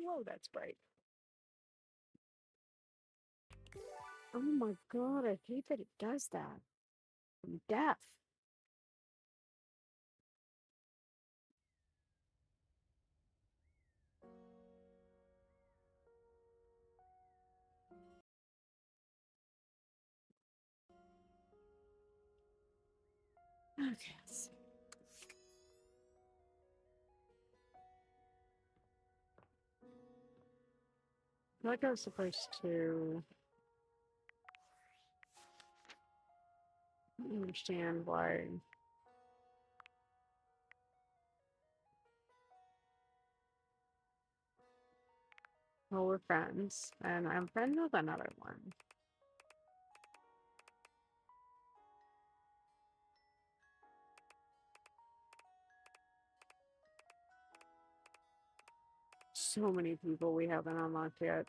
Whoa, that's bright. Oh my god, I hate that it does that. I'm deaf. Okay. I feel like I was supposed to understand why. Well, we're friends, and I'm friends with another one. So many people we haven't unlocked yet.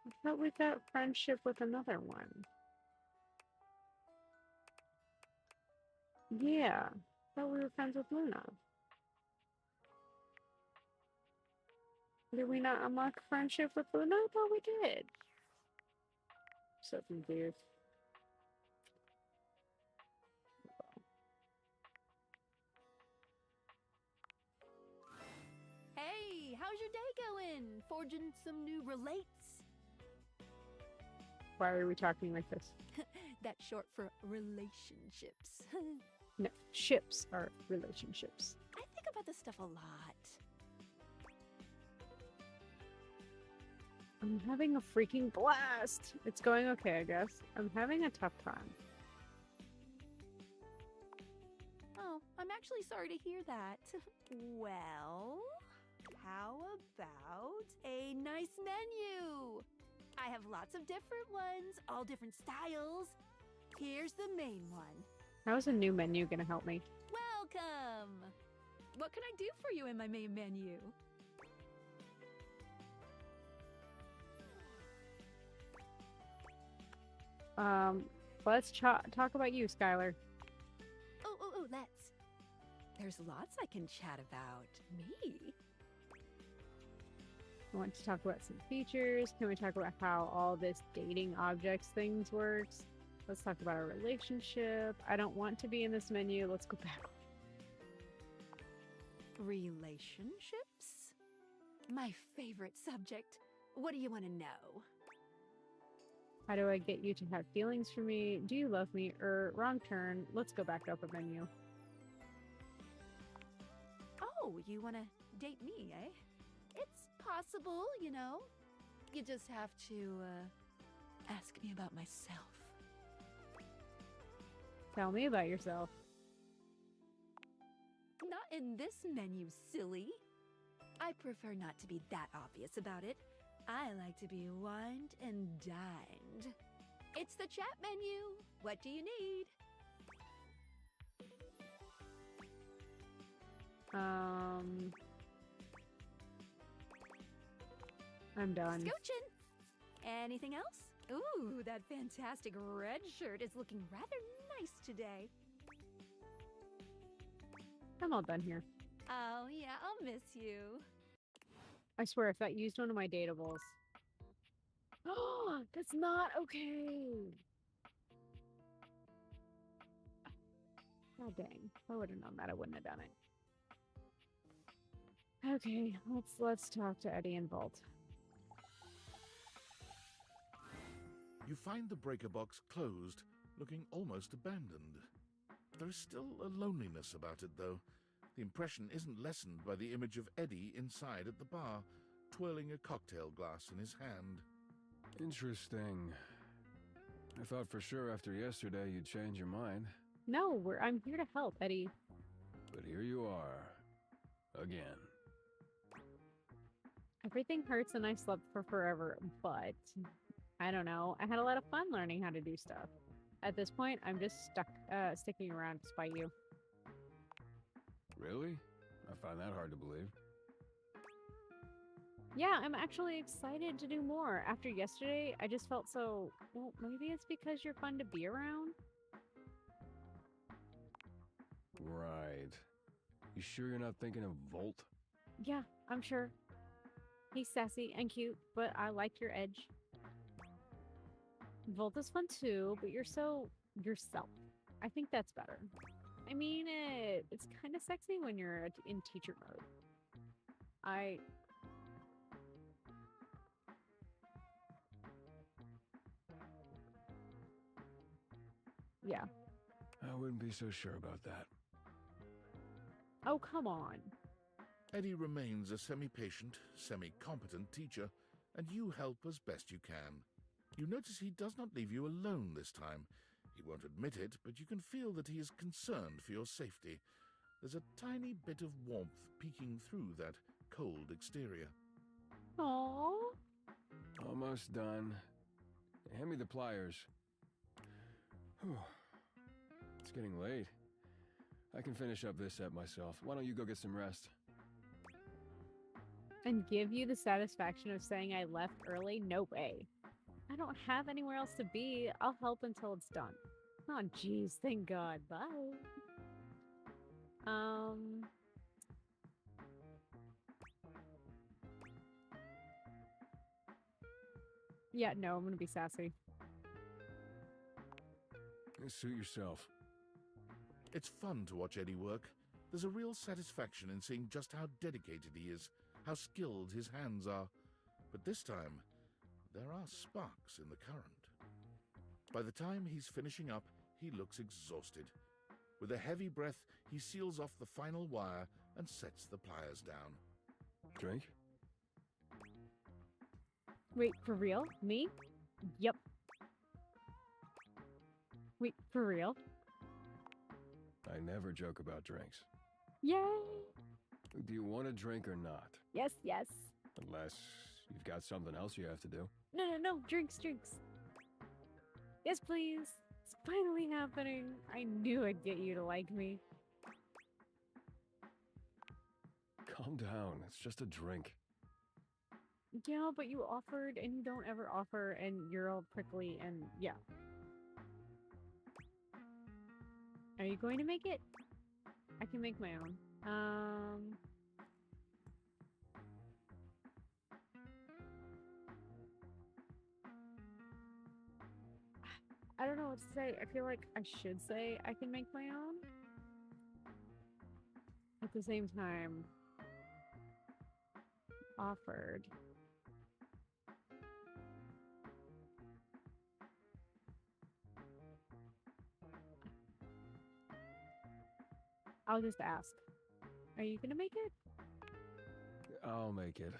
I thought we got friendship with another one. Yeah, I thought we were friends with Luna. Did we not unlock friendship with Luna? I thought we did. So confused. Hey, how's your day going? Forging some new relates? Why are we talking like this? That's short for relationships. No, ships are relationships. I think about this stuff a lot. I'm having a freaking blast. It's going okay, I guess. I'm having a tough time. Oh, I'm actually sorry to hear that. Well, how about a nice menu? I have lots of different ones, all different styles. Here's the main one. How is a new menu gonna help me? Welcome! What can I do for you in my main menu? Let's talk about you, Skylar. Oh, let's. There's lots I can chat about. Me? I want to talk about some features. Can we talk about how all this dating objects things works? Let's talk about our relationship. I don't want to be in this menu. Let's go back. Relationships? My favorite subject. What do you want to know? How do I get you to have feelings for me? Do you love me? Wrong turn. Let's go back up a menu. Oh, you want to date me, eh? It's possible, you know. You just have to, ask me about myself. Tell me about yourself. Not in this menu, silly. I prefer not to be that obvious about it. I like to be wined and dined. It's the chat menu. What do you need? I'm done. Scoochin'. Anything else? Ooh, that fantastic red shirt is looking rather nice today. I'm all done here. Oh, yeah, I'll miss you. I swear, if that used one of my datables. Oh, that's not okay. God dang. If I would have known that, I wouldn't have done it. Okay, let's talk to Eddie and Volt. You find the breaker box closed, looking almost abandoned. There is still a loneliness about it, though. The impression isn't lessened by the image of Eddie inside at the bar, twirling a cocktail glass in his hand. Interesting. I thought for sure after yesterday you'd change your mind. No, I'm here to help, Eddie. But here you are. Again. Everything hurts and I slept for forever, but I don't know. I had a lot of fun learning how to do stuff. At this point, I'm just sticking around to spite you. Really? I find that hard to believe. Yeah, I'm actually excited to do more. After yesterday, I just felt so... Well, maybe it's because you're fun to be around? Right. You sure you're not thinking of Volt? Yeah, I'm sure. He's sassy and cute, but I like your edge. Volt is fun too, but you're so yourself. I think that's better. I mean, it's kind of sexy when you're in teacher mode. Yeah. I wouldn't be so sure about that. Oh, come on. Eddie remains a semi-patient, semi-competent teacher, and you help as best you can. You notice he does not leave you alone this time. He won't admit it, but you can feel that he is concerned for your safety. There's a tiny bit of warmth peeking through that cold exterior. Aww. Almost done. Hand me the pliers. Whew. It's getting late. I can finish up this set myself. Why don't you go get some rest? And give you the satisfaction of saying I left early? No way. I don't have anywhere else to be. I'll help until it's done. Oh, jeez. Thank God. Bye. Yeah, no, I'm gonna be sassy. Suit yourself. It's fun to watch Eddie work. There's a real satisfaction in seeing just how dedicated he is, how skilled his hands are. But this time, there are sparks in the current. By the time he's finishing up, he looks exhausted. With a heavy breath, he seals off the final wire and sets the pliers down. Drink? Wait, for real? Me? Yep. Wait, for real? I never joke about drinks. Yay! Do you want a drink or not? Yes, yes. Unless you've got something else you have to do. No. Drinks. Yes, please. It's finally happening. I knew I'd get you to like me. Calm down. It's just a drink. Yeah, but you offered and you don't ever offer and you're all prickly and yeah. Are you going to make it? I can make my own. I don't know what to say. I feel like I should say I can make my own. At the same time, offered. I'll just ask. Are you gonna make it? I'll make it.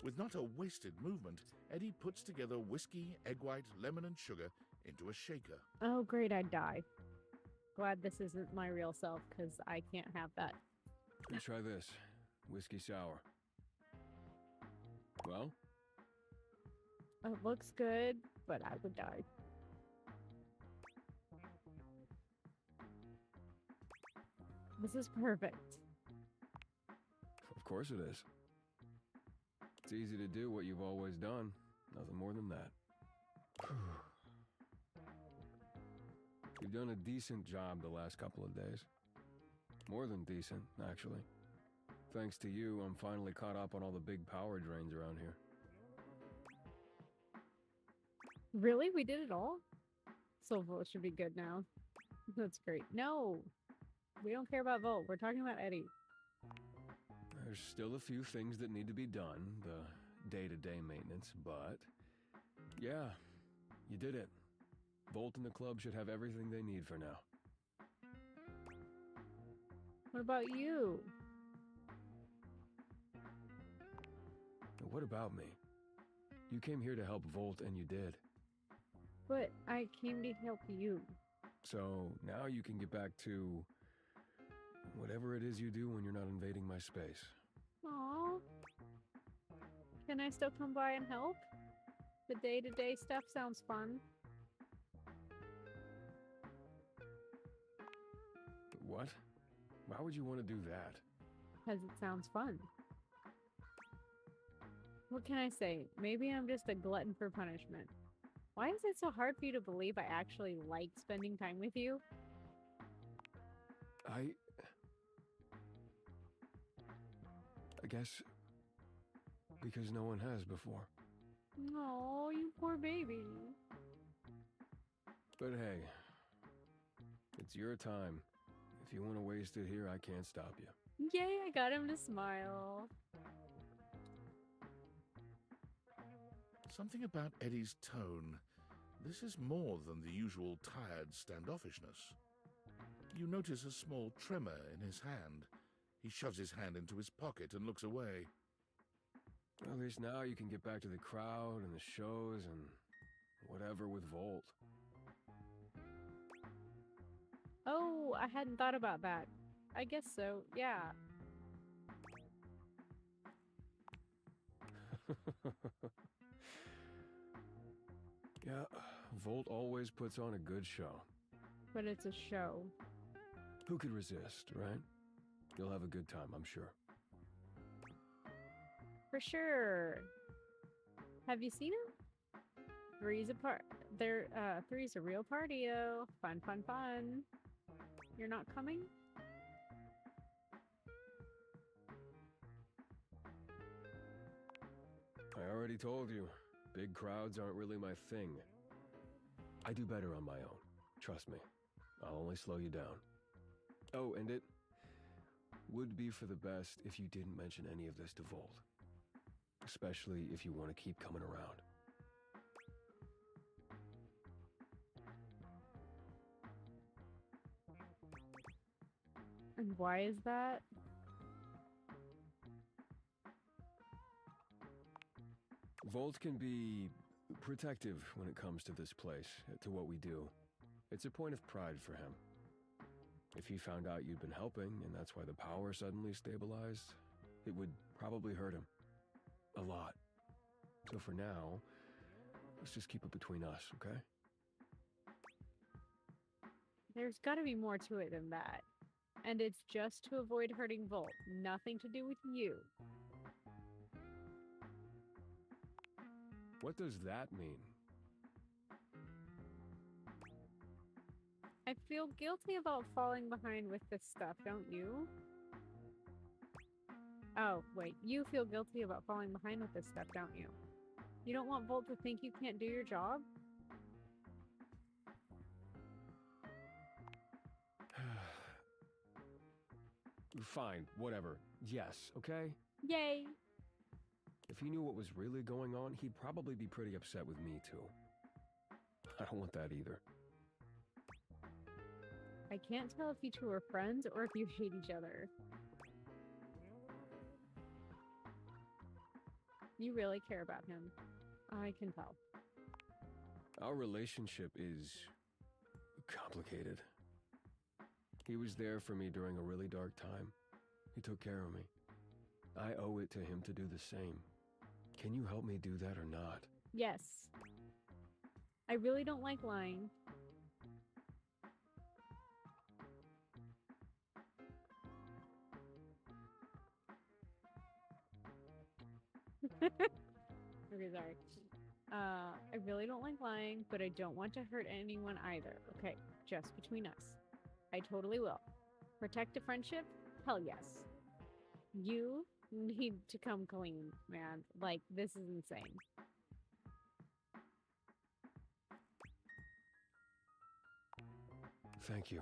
With not a wasted movement, Eddie puts together whiskey, egg white, lemon, and sugar into a shaker. Oh, great, I'd die. Glad this isn't my real self, because I can't have that. You try this. Whiskey sour. Well? It looks good, but I would die. This is perfect. Of course it is. It's easy to do what you've always done. Nothing more than that. You've done a decent job the last couple of days. More than decent, actually. Thanks to you, I'm finally caught up on all the big power drains around here. Really? We did it all? Silverwood should be good now. That's great. No! We don't care about Volt. We're talking about Eddie. There's still a few things that need to be done, the day-to-day maintenance, but... yeah, you did it. Volt and the club should have everything they need for now. What about you? What about me? You came here to help Volt, and you did. But I came to help you. So now you can get back to whatever it is you do when you're not invading my space. Aww. Can I still come by and help? The day-to-day stuff sounds fun. What? Why would you want to do that? Because it sounds fun. What can I say? Maybe I'm just a glutton for punishment. Why is it so hard for you to believe I actually like spending time with you? I guess because no one has before. Oh, you poor baby. But hey, it's your time. If you want to waste it here, I can't stop you. Yay, I got him to smile. Something about Eddie's tone. This is more than the usual tired standoffishness. You notice a small tremor in his hand. He shoves his hand into his pocket and looks away. Well, at least now you can get back to the crowd and the shows and whatever with Volt. Oh, I hadn't thought about that. I guess so, yeah. Yeah, Volt always puts on a good show. But it's a show. Who could resist, right? You'll have a good time, I'm sure. For sure. Have you seen him? Three's a real partyo. Fun, fun, fun. You're not coming? I already told you, big crowds aren't really my thing. I do better on my own. Trust me. I'll only slow you down. Oh, and it would be for the best if you didn't mention any of this to Volt. Especially if you want to keep coming around. And why is that? Volt can be protective when it comes to this place, to what we do. It's a point of pride for him. If he found out you'd been helping, and that's why the power suddenly stabilized, it would probably hurt him. A lot. So for now, let's just keep it between us, okay? There's gotta be more to it than that. And it's just to avoid hurting Volt. Nothing to do with you. What does that mean? I feel guilty about falling behind with this stuff, don't you? Oh, wait. You feel guilty about falling behind with this stuff, don't you? You don't want Volt to think you can't do your job? Fine, whatever. Yes, okay? Yay! If he knew what was really going on, he'd probably be pretty upset with me, too. I don't want that either. I can't tell if you two are friends or if you hate each other. You really care about him. I can tell. Our relationship is complicated. He was there for me during a really dark time. He took care of me. I owe it to him to do the same. Can you help me do that or not? Yes. I really don't like lying. Okay, sorry. I really don't like lying, but I don't want to hurt anyone either. Okay, just between us. I totally will. Protect a friendship? Hell yes. You need to come clean, man. Like, this is insane. Thank you.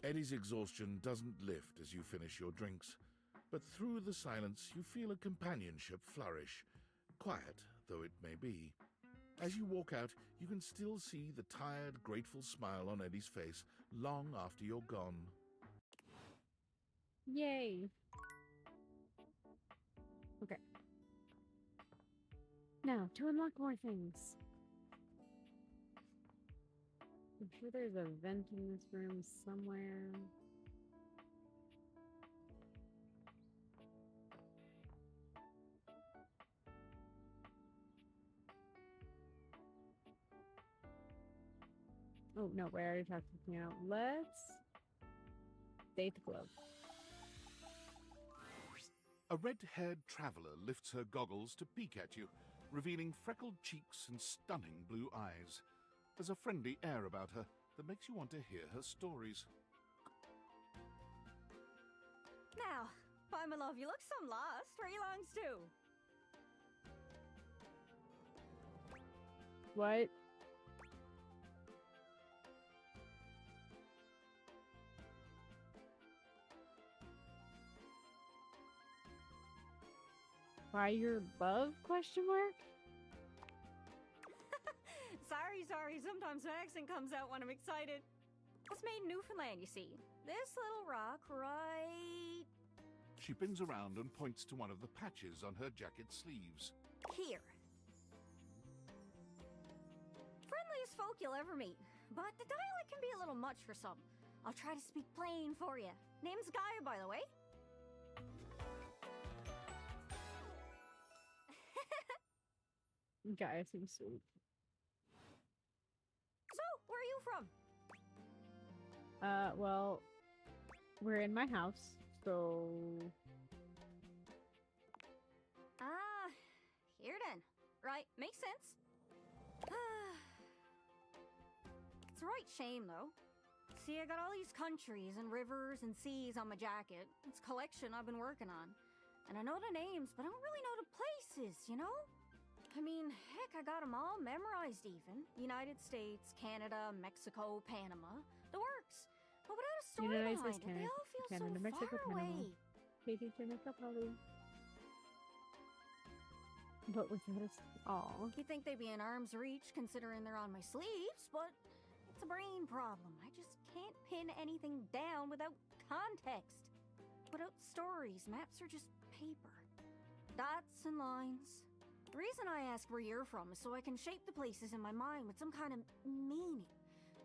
Eddie's exhaustion doesn't lift as you finish your drinks, but through the silence you feel a companionship flourish, quiet though it may be. As you walk out, you can still see the tired, grateful smile on Eddie's face long after you're gone. Yay. Okay. Now, to unlock more things. I'm sure there's a vent in this room somewhere. Oh, no, we already talked to me out. Let's date the glove. A red-haired traveler lifts her goggles to peek at you, revealing freckled cheeks and stunning blue eyes. There's a friendly air about her that makes you want to hear her stories. Now, by my love, you look some lost. Where you longs to? What? Why you're above? Question mark? Sorry. Sometimes my accent comes out when I'm excited. It's made in Newfoundland, you see. This little rock right She bends around and points to one of the patches on her jacket sleeves. here. Friendliest folk you'll ever meet, but the dialect can be a little much for some. I'll try to speak plain for you. Name's Gaia, by the way. Guy seems sweet. So, where are you from? Well, we're in my house, so Here then. Right, makes sense. It's a right shame, though. See, I got all these countries and rivers and seas on my jacket. It's a collection I've been working on. And I know the names, but I don't really know the places, you know? I mean, heck, I got them all memorized even. United States, Canada, Mexico, Panama. The works. But without a story United behind States, it, they all feel Canada, so Mexico, far Panama. away. Katie Jamaica probably. But without us all. You'd think they'd be in arm's reach considering they're on my sleeves, but it's a brain problem. I just can't pin anything down without context. Without stories, maps are just paper. Dots and lines. The reason I ask where you're from is so I can shape the places in my mind with some kind of meaning.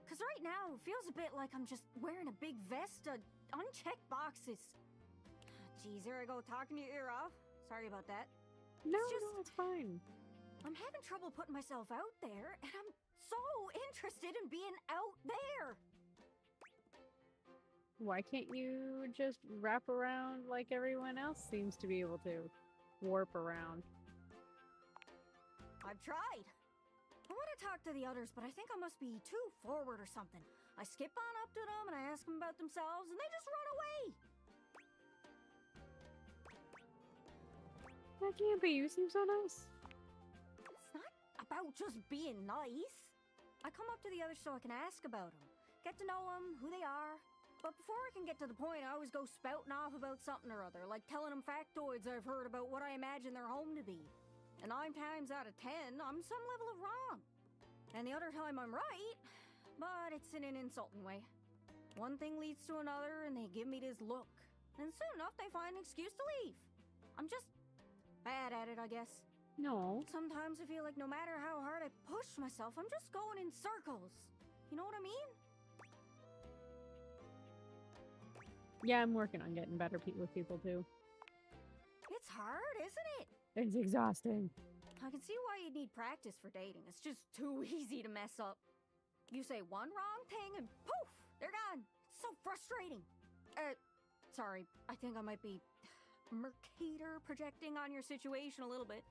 Because right now, it feels a bit like I'm just wearing a big vest of unchecked boxes. Geez, here I go talking your ear off. Sorry about that. No, just- no, it's fine. I'm having trouble putting myself out there, and I'm so interested in being out there. Why can't you just wrap around like everyone else seems to be able to? Warp around. I've tried. I want to talk to the others, but I think I must be too forward or something. I skip on up to them and I ask them about themselves, and they just run away. That can't be. You seem so nice. It's not about just being nice. I come up to the others so I can ask about them, get to know them, who they are. But before I can get to the point, I always go spouting off about something or other, like telling them factoids I've heard about what I imagine their home to be. And 9 times out of 10, I'm some level of wrong. And the other time I'm right, but it's in an insulting way. One thing leads to another, and they give me this look. And soon enough, they find an excuse to leave. I'm just bad at it, I guess. No. Sometimes I feel like no matter how hard I push myself, I'm just going in circles. You know what I mean? Yeah, I'm working on getting better with people too. It's hard, isn't it? It's exhausting. I can see why you'd need practice for dating. It's just too easy to mess up. You say one wrong thing and poof, they're gone. It's so frustrating. Sorry, I think I might be Mercator projecting on your situation a little bit.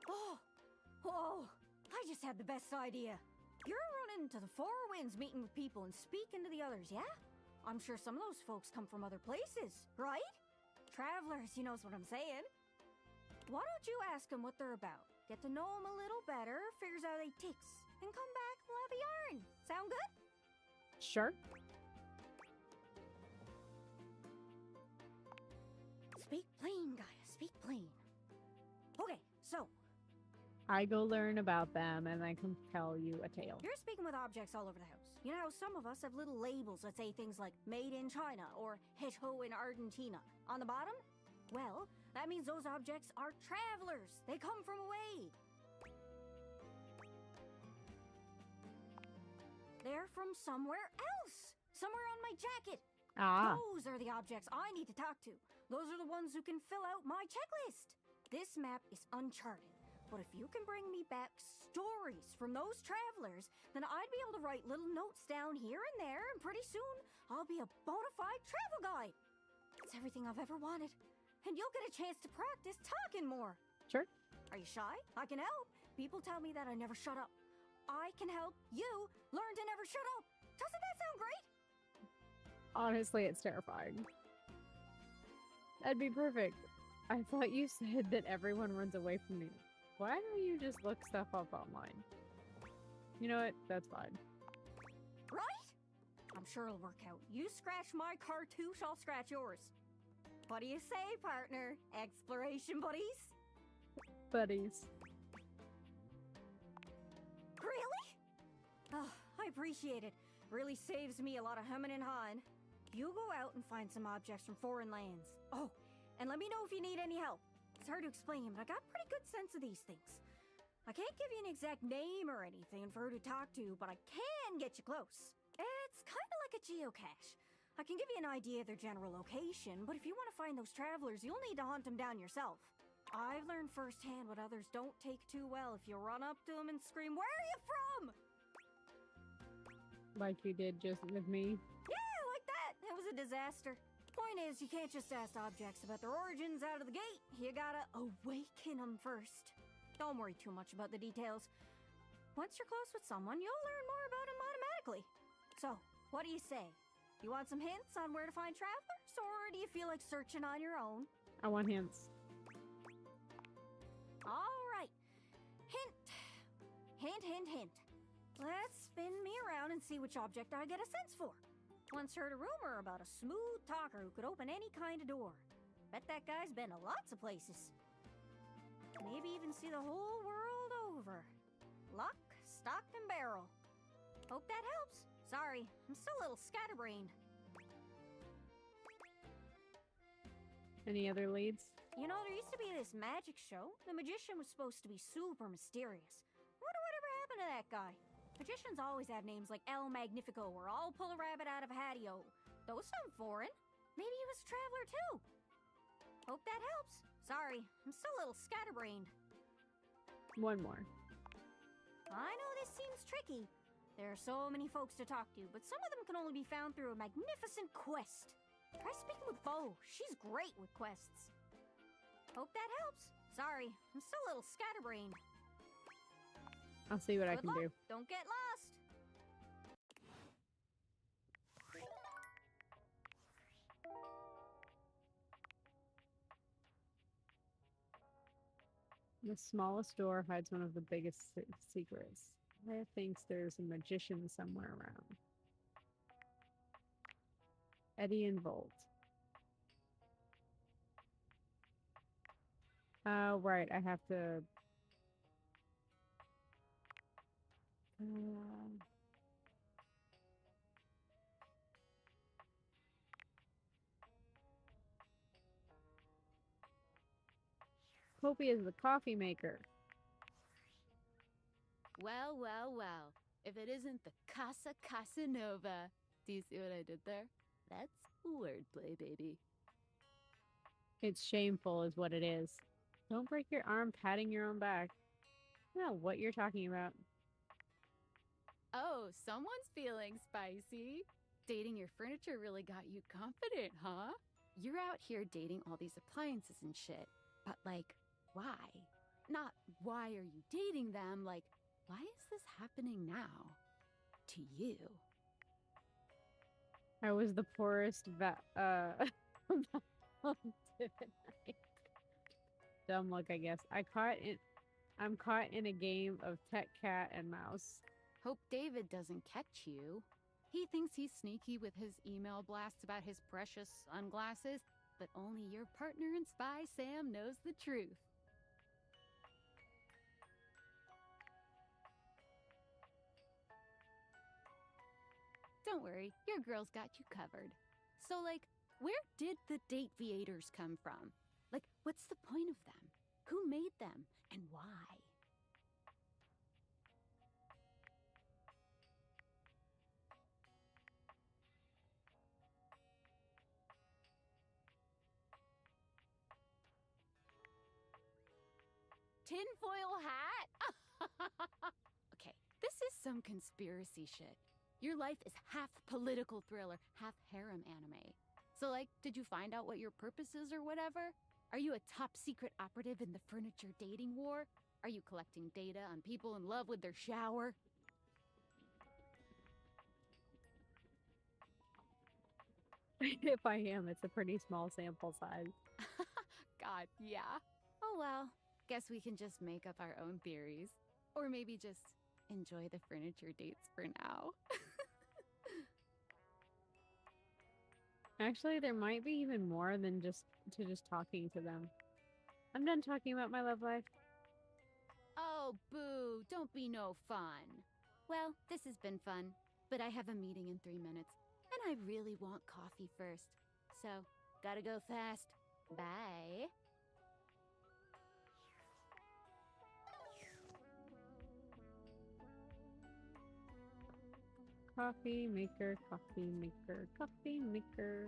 Oh, I just had the best idea. You're running to the Four Winds meeting with people and speaking to the others, yeah? I'm sure some of those folks come from other places, right? Travelers, you knows what I'm saying. Why don't you ask them what they're about? Get to know them a little better, figures how they ticks, and come back and we'll have a yarn. Sound good? Sure. Speak plain, Gaia. Speak plain. Okay, so I go learn about them and I can tell you a tale. you're speaking with objects all over the house. You know how some of us have little labels that say things like made in China or Hecho in Argentina on the bottom? Well, that means those objects are travelers. They come from away. They're from somewhere else. Somewhere on my jacket. Ah, Those are the objects I need to talk to. Those are the ones who can fill out my checklist. This map is uncharted, but if you can bring me back stories from those travelers, then I'd be able to write little notes down here and there, and pretty soon I'll be a bona fide travel guide. It's everything I've ever wanted, and you'll get a chance to practice talking more. sure. Are you shy? I can help. People tell me that I never shut up. I can help you learn to never shut up. Doesn't that sound great? Honestly, it's terrifying. That'd be perfect. I thought you said that everyone runs away from me. Why don't you just look stuff up online? You know what? That's fine. Right? I'm sure it'll work out. You scratch my cartouche, I'll scratch yours. What do you say, partner? Exploration buddies? Buddies. Really? Oh, I appreciate it. Really saves me a lot of humming and hawing. You go out and find some objects from foreign lands. Oh, and let me know if you need any help. It's hard to explain, but I got a pretty good sense of these things. I can't give you an exact name or anything for who to talk to, but I can get you close. It's kind of like a geocache. I can give you an idea of their general location, but if you want to find those travelers, you'll need to hunt them down yourself. I've learned firsthand what others don't take too well if you run up to them and scream, "Where are you from?" Like you did just with me. Yeah, like that. It was a disaster. Point is, you can't just ask objects about their origins out of the gate. You gotta awaken them first. Don't worry too much about the details. Once you're close with someone, you'll learn more about them automatically. So, what do you say? You want some hints on where to find travelers, or do you feel like searching on your own? I want hints. All right. Hint. Hint, hint, hint. Let's spin me around and see which object I get a sense for. Once heard a rumor about a smooth talker who could open any kind of door. Bet that guy's been to lots of places. Maybe even see the whole world over. Lock, stock, and barrel. Hope that helps. Sorry, I'm still a little scatterbrained. Any other leads? You know, there used to be this magic show. The magician was supposed to be super mysterious. Wonder whatever happened to that guy. Magicians always have names like El Magnifico or I'll pull a rabbit out of a hatio. Those sound foreign. Maybe he was a traveler too. Hope that helps. Sorry, I'm still a little scatterbrained. One more. I know this seems tricky. There are so many folks to talk to, but some of them can only be found through a magnificent quest. Try speaking with Bo. She's great with quests. Hope that helps. Sorry, I'm still a little scatterbrained. I'll see what I Good can luck. do. Don't get lost. The smallest door hides one of the biggest secrets. Leia thinks there's a magician somewhere around. Eddie and Volt. Oh, right. I have to... Poppy is the coffee maker. Well, well, well. If it isn't the Casa Casanova. Do you see what I did there? That's wordplay, baby. It's shameful is what it is. Don't break your arm patting your own back. I don't know what you're talking about. Oh, someone's feeling spicy. Dating your furniture really got you confident, huh? You're out here dating all these appliances and shit. But, like, why? Not why are you dating them, like, why is this happening now? To you. I was the poorest dumb look, I guess. I'm caught in a game of tech cat and mouse. Hope David doesn't catch you. He thinks he's sneaky with his email blasts about his precious sunglasses, but only your partner and spy Sam knows the truth. Don't worry, your girl's got you covered. So, like, where did the date viators come from? Like, what's the point of them? Who made them? And why? Tinfoil hat? Okay, this is some conspiracy shit. Your life is half political thriller, half harem anime. So, like, did you find out what your purpose is or whatever? Are you a top secret operative in the furniture dating war? Are you collecting data on people in love with their shower? If I am, it's a pretty small sample size. God, yeah. Oh well, guess we can just make up our own theories. Or maybe just enjoy the furniture dates for now. Actually, there might be even more than just talking to them. I'm done talking about my love life. Oh, boo, don't be no fun. Well, this has been fun, but I have a meeting in 3 minutes, and I really want coffee first. So, gotta go fast. Bye. Coffee maker, coffee maker, coffee maker.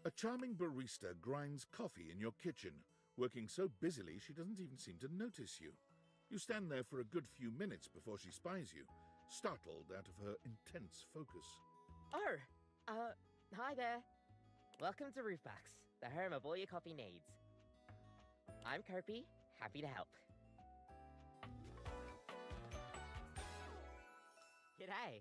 A charming barista grinds coffee in your kitchen, working so busily she doesn't even seem to notice you. You stand there for a good few minutes before she spies you, startled out of her intense focus. Oh, hi there. Welcome to Roofbox, the home of all your coffee needs. I'm Kirby, happy to help. G'day.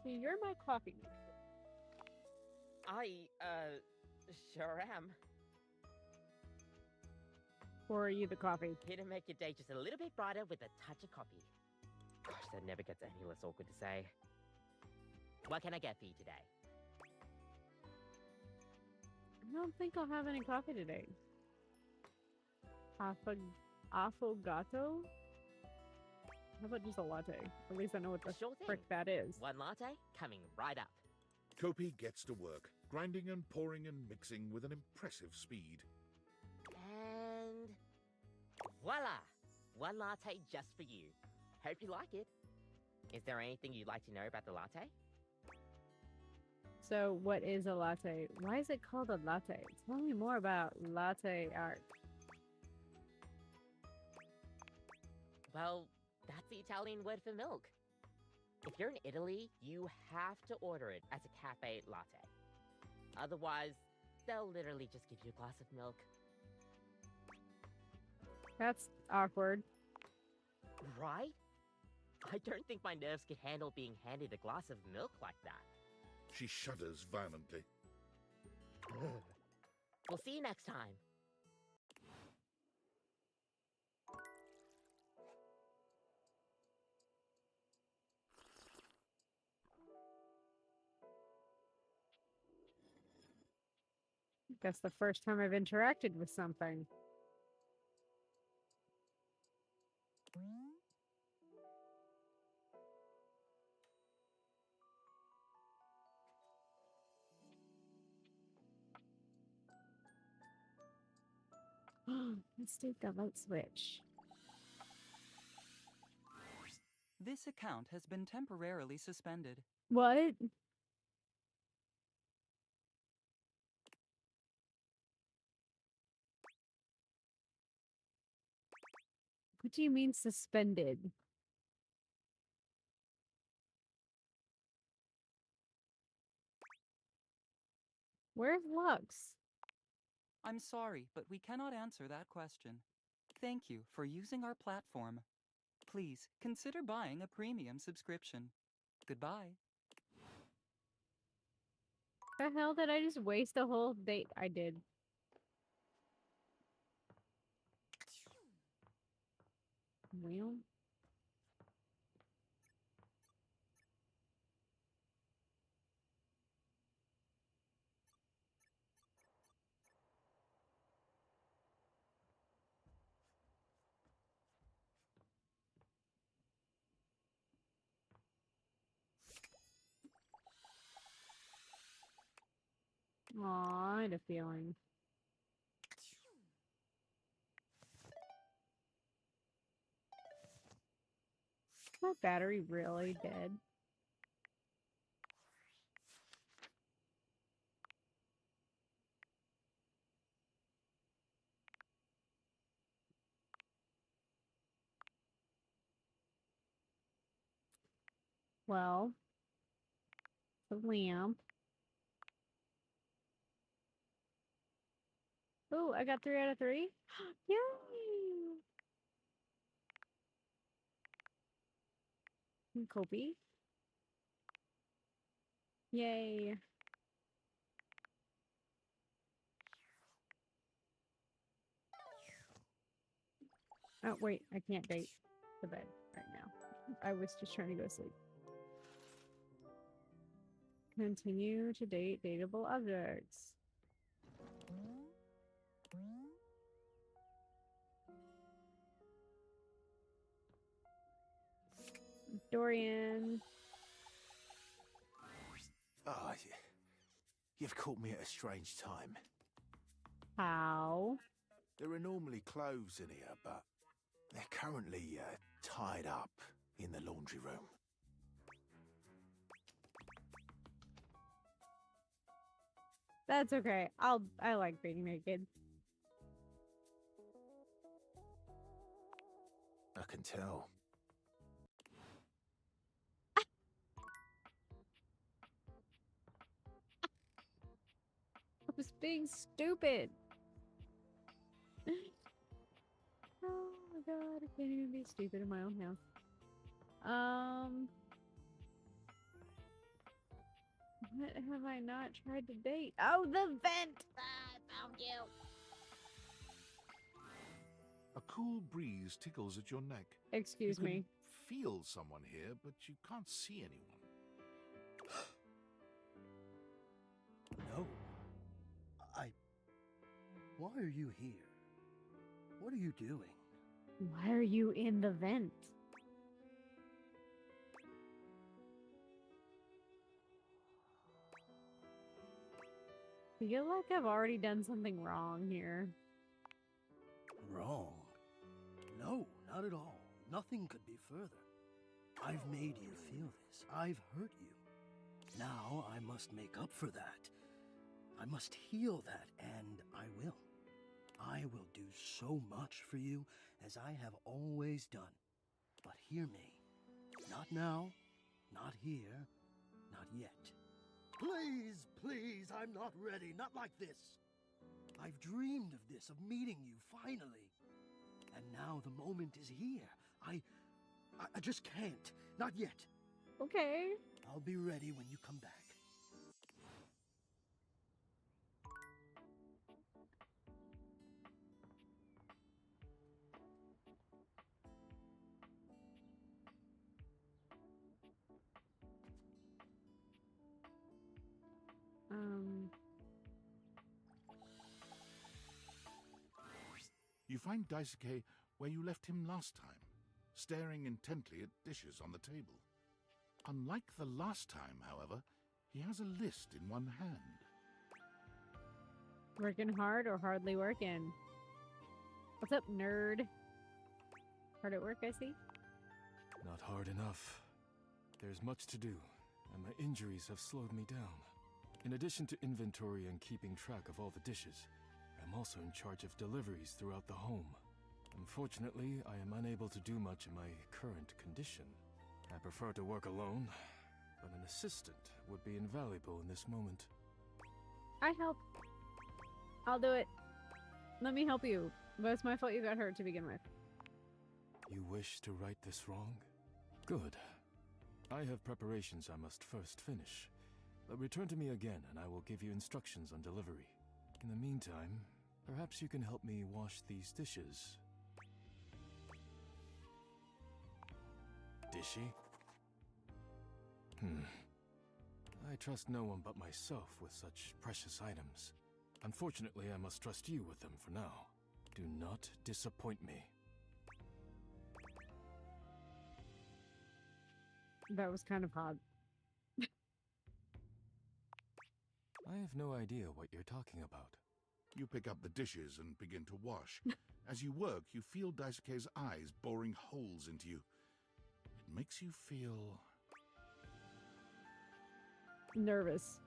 So you're my coffee maker. I, sure am. Or are you the coffee? Here to make your day just a little bit brighter with a touch of coffee. Gosh, that never gets any less awkward to say. What can I get for you today? I don't think I'll have any coffee today. Affogato? How about just a latte? At least I know what the Sure thing. frick that is. One latte, coming right up. Kopi gets to work, grinding and pouring and mixing with an impressive speed. And voila! One latte just for you. Hope you like it. Is there anything you'd like to know about the latte? So what is a latte? Why is it called a latte? Tell me more about latte art. Well, that's the Italian word for milk. If you're in Italy, you have to order it as a cafe latte. Otherwise, they'll literally just give you a glass of milk. That's awkward. Right? I don't think my nerves could handle being handed a glass of milk like that. She shudders violently. We'll see you next time. Guess the first time I've interacted with something. Let's take the vote switch. This account has been temporarily suspended. What? What do you mean suspended? Where's Lux? I'm sorry, but we cannot answer that question. Thank you for using our platform. Please consider buying a premium subscription. Goodbye. The hell did I just waste a whole date? I did. Well. Aw, I had a feeling. Is my battery really dead? Well, the lamp. Oh, I got 3 out of 3. Yay! And Kobe. Yay. Oh, wait, I can't date the bed right now. I was just trying to go to sleep. Continue to date dateable objects. Dorian. Ah, you've caught me at a strange time. How? There are normally clothes in here, but they're currently tied up in the laundry room. That's okay. I like being naked. I can tell. I was being stupid. Oh my god, I can't even be stupid in my own house. What have I not tried to date? Oh, the vent! Ah, I found you. A cool breeze tickles at your neck. Excuse You can me. feel someone here, but you can't see anyone. No. Why are you here? What are you doing? Why are you in the vent? I feel like I've already done something wrong here. Wrong. No, not at all. Nothing could be further. I've made you feel this. I've hurt you. Now I must make up for that. I must heal that, and I will. I will do so much for you, as I have always done. But hear me. Not now, not here, not yet. Please, please, I'm not ready, not like this. I've dreamed of this, of meeting you, finally. And now the moment is here. I just can't, not yet. Okay. I'll be ready when you come back. You find Daisuke where you left him last time, staring intently at dishes on the table. Unlike the last time, however, he has a list in one hand. Working hard or hardly working? What's up, nerd? Hard at work, I see. Not hard enough. There's much to do, and my injuries have slowed me down. In addition to inventory and keeping track of all the dishes, I'm also in charge of deliveries throughout the home. Unfortunately, I am unable to do much in my current condition. I prefer to work alone, but an assistant would be invaluable in this moment. I help. I'll do it. Let me help you. But it's my fault you got hurt to begin with. You wish to right this wrong? Good. I have preparations I must first finish. But return to me again and I will give you instructions on delivery. In the meantime, perhaps you can help me wash these dishes. Dishy? I trust no one but myself with such precious items. Unfortunately, I must trust you with them for now. Do not disappoint me. That was kind of hot. I have no idea what you're talking about. You pick up the dishes and begin to wash. As you work, you feel Daisuke's eyes boring holes into you. It makes you feel... nervous.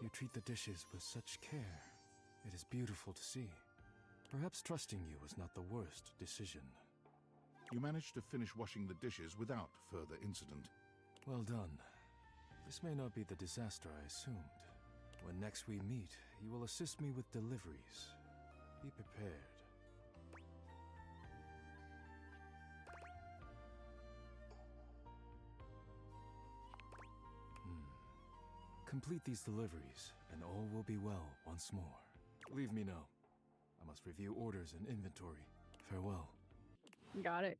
You treat the dishes with such care. It is beautiful to see. Perhaps trusting you was not the worst decision. You manage to finish washing the dishes without further incident. Well done. This may not be the disaster I assumed. When next we meet, you will assist me with deliveries. Be prepared. Complete these deliveries, and all will be well once more. Leave me know. I must review orders and inventory. Farewell. Got it.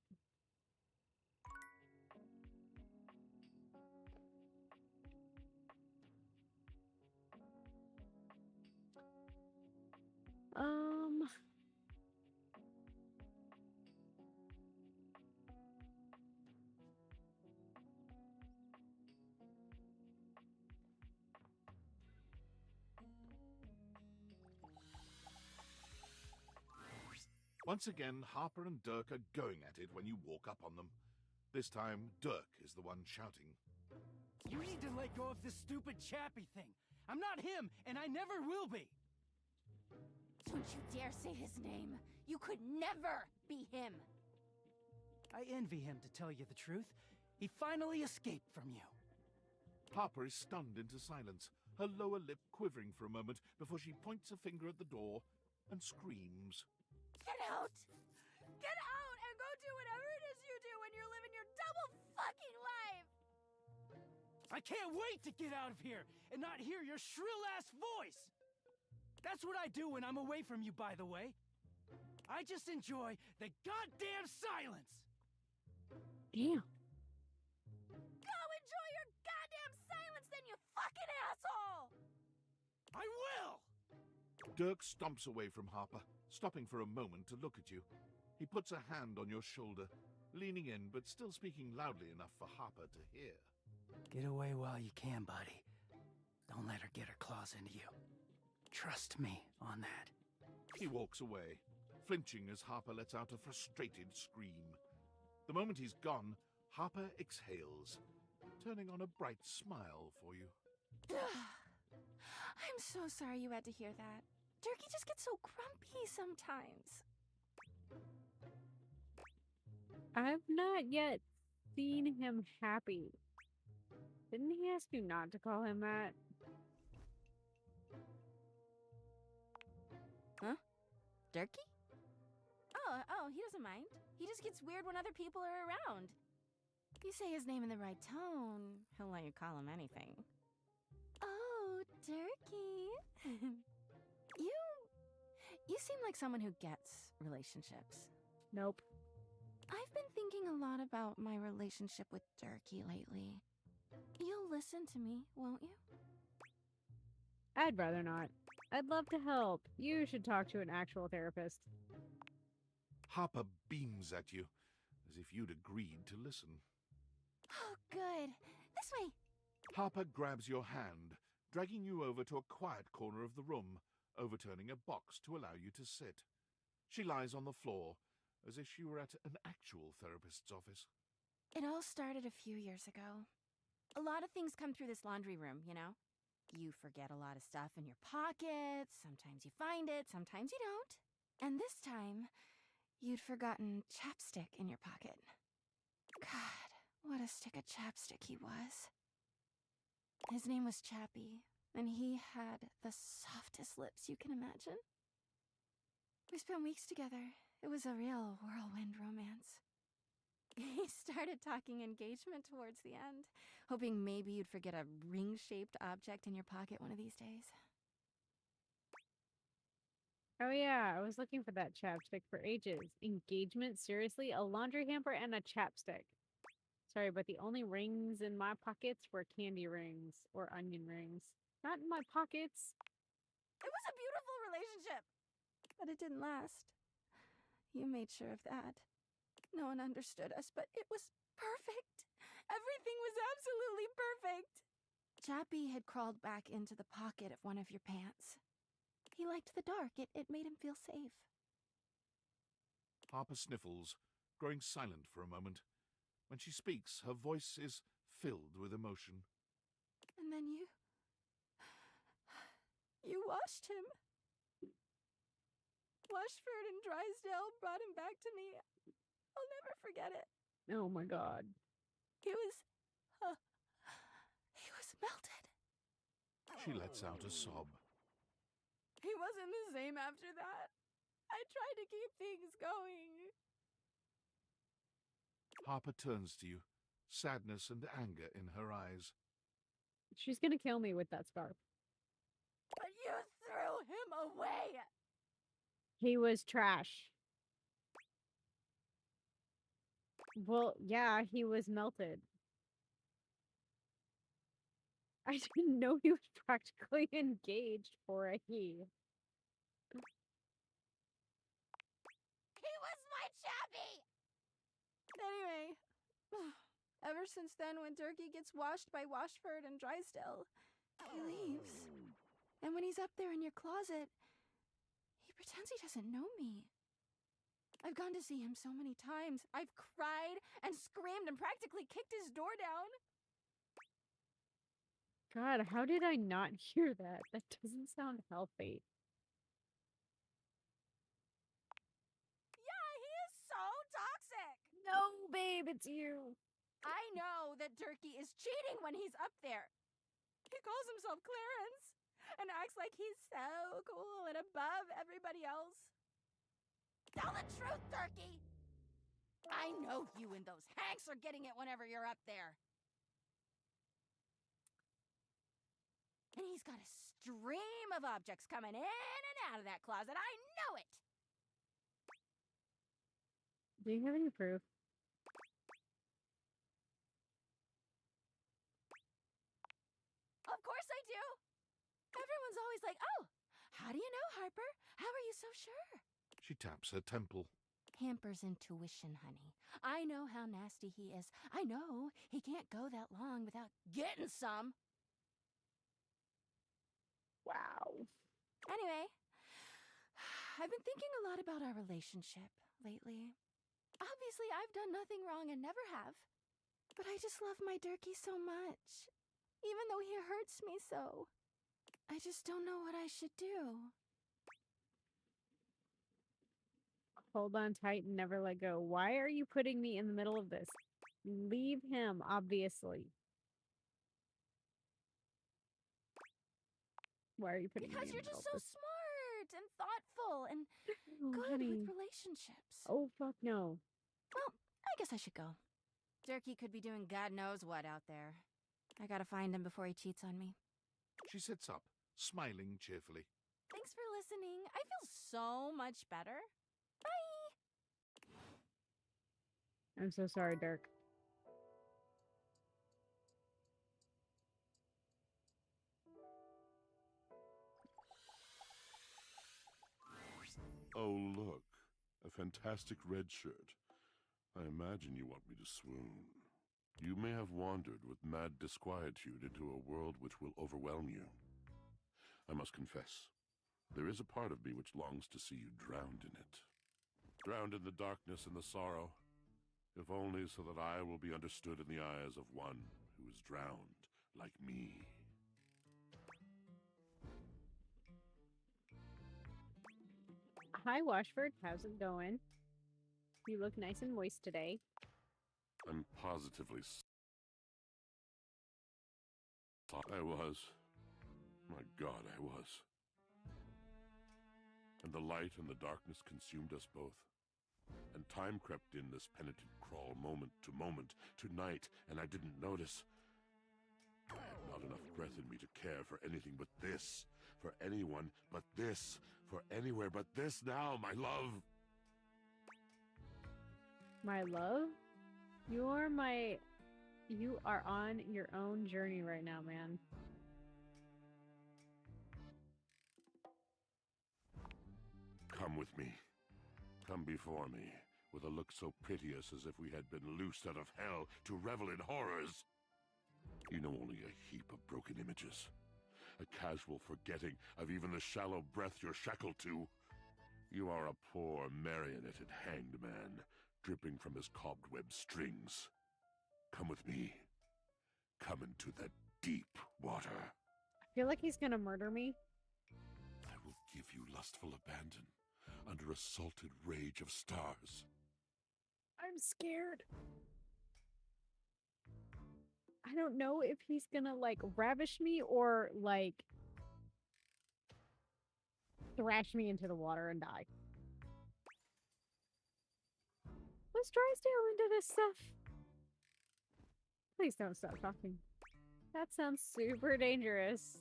Once again, Harper and Dirk are going at it when you walk up on them. This time, Dirk is the one shouting. You need to let go of this stupid Chappie thing. I'm not him, and I never will be. Don't you dare say his name. You could never be him. I envy him, to tell you the truth. He finally escaped from you. Harper is stunned into silence, her lower lip quivering for a moment before she points a finger at the door and screams. Get out! Get out and go do whatever it is you do when you're living your double fucking life! I can't wait to get out of here and not hear your shrill-ass voice! That's what I do when I'm away from you, by the way. I just enjoy the goddamn silence! Damn. Go enjoy your goddamn silence then, you fucking asshole! I will! Dirk stomps away from Harper, stopping for a moment to look at you. He puts a hand on your shoulder, leaning in but still speaking loudly enough for Harper to hear. Get away while you can, buddy. Don't let her get her claws into you. Trust me on that. He walks away, flinching as Harper lets out a frustrated scream. The moment he's gone, Harper exhales, turning on a bright smile for you. I'm so sorry you had to hear that. Durkee just gets so grumpy sometimes. I've not yet seen him happy. Didn't he ask you not to call him that? Huh? Durkee? Oh, he doesn't mind. He just gets weird when other people are around. You say his name in the right tone, he'll let you call him anything. Oh, Durkee. You seem like someone who gets relationships. Nope. I've been thinking a lot about my relationship with Durkee lately. You'll listen to me, won't you? I'd rather not. I'd love to help. You should talk to an actual therapist. Harper beams at you, as if you'd agreed to listen. Oh, good. This way. Harper grabs your hand, dragging you over to a quiet corner of the room, overturning a box to allow you to sit. She lies on the floor, as if she were at an actual therapist's office. It all started a few years ago. A lot of things come through this laundry room, you know? You forget a lot of stuff in your pockets, sometimes you find it, sometimes you don't. And this time, you'd forgotten chapstick in your pocket. God, what a stick of chapstick he was. His name was Chappie, and he had the softest lips you can imagine. We spent weeks together. It was a real whirlwind romance. He started talking engagement towards the end, hoping maybe you'd forget a ring-shaped object in your pocket one of these days. Oh yeah, I was looking for that chapstick for ages. Engagement? Seriously? A laundry hamper and a chapstick. Sorry, but the only rings in my pockets were candy rings or onion rings. Not in my pockets. It was a beautiful relationship, but it didn't last. You made sure of that. No one understood us, but it was perfect. Everything was absolutely perfect. Chappie had crawled back into the pocket of one of your pants. He liked the dark. It made him feel safe. Harper sniffles, growing silent for a moment. When she speaks, her voice is filled with emotion. And then you washed him. Washford and Drysdale brought him back to me. I'll never forget it. Oh my god. He was melted. She lets out a sob. He wasn't the same after that. I tried to keep things going. Harper turns to you, sadness and anger in her eyes. She's gonna kill me with that scarf. But you threw him away. He was trash. Well, yeah, he was melted. I didn't know he was practically engaged for a he. He was my Chappie! Anyway, ever since then, when Durkee gets washed by Washford and Drysdale, he leaves. And when he's up there in your closet, he pretends he doesn't know me. I've gone to see him so many times. I've cried and screamed and practically kicked his door down. God, how did I not hear that? That doesn't sound healthy. Yeah, he is so toxic. No, babe, it's you. I know that Durkee is cheating when he's up there. He calls himself Clarence and acts like he's so cool and above everybody else. Tell the truth, Durkee! I know you and those Hanks are getting it whenever you're up there. And he's got a stream of objects coming in and out of that closet. I know it! Do you have any proof? Of course I do! Everyone's always like, oh, how do you know, Harper? How are you so sure? She taps her temple. Hamper's intuition, honey. I know how nasty he is. I know he can't go that long without getting some. Wow. Anyway, I've been thinking a lot about our relationship lately. Obviously, I've done nothing wrong and never have. But I just love my Durkee so much. Even though he hurts me so. I just don't know what I should do. Hold on tight and never let go. Why are you putting me in the middle of this? Leave him, obviously. Why are you putting me in Because the you're middle just of so this? smart and thoughtful and Oh, good honey. with relationships. Oh, fuck no. Well, I guess I should go. Durkee could be doing God knows what out there. I gotta find him before he cheats on me. She sits up, smiling cheerfully. Thanks for listening. I feel so much better. Bye! I'm so sorry, Dirk. Oh, look. A fantastic red shirt. I imagine you want me to swoon. You may have wandered with mad disquietude into a world which will overwhelm you. I must confess, there is a part of me which longs to see you drowned in it. Drowned in the darkness and the sorrow, if only so that I will be understood in the eyes of one who is drowned like me. Hi, Washford. How's it going? You look nice and moist today. I'm positively I was. My God, I was. And the light and the darkness consumed us both. And time crept in this penitent crawl moment to moment, to night, and I didn't notice. I had not enough breath in me to care for anything but this, for anyone but this, for anywhere but this now, my love. My love? You are on your own journey right now, man. Come with me. Come before me, with a look so piteous as if we had been loosed out of hell to revel in horrors. You know only a heap of broken images. A casual forgetting of even the shallow breath you're shackled to. You are a poor marionetted hanged man, dripping from his cobweb strings. Come with me. Come into the deep water. I feel like he's gonna murder me. I will give you lustful abandon under a salted rage of stars. I'm scared. I don't know if he's gonna, like, ravish me or, like, thrash me into the water and die. Let's Drysdale into this stuff. Please don't stop talking. That sounds super dangerous.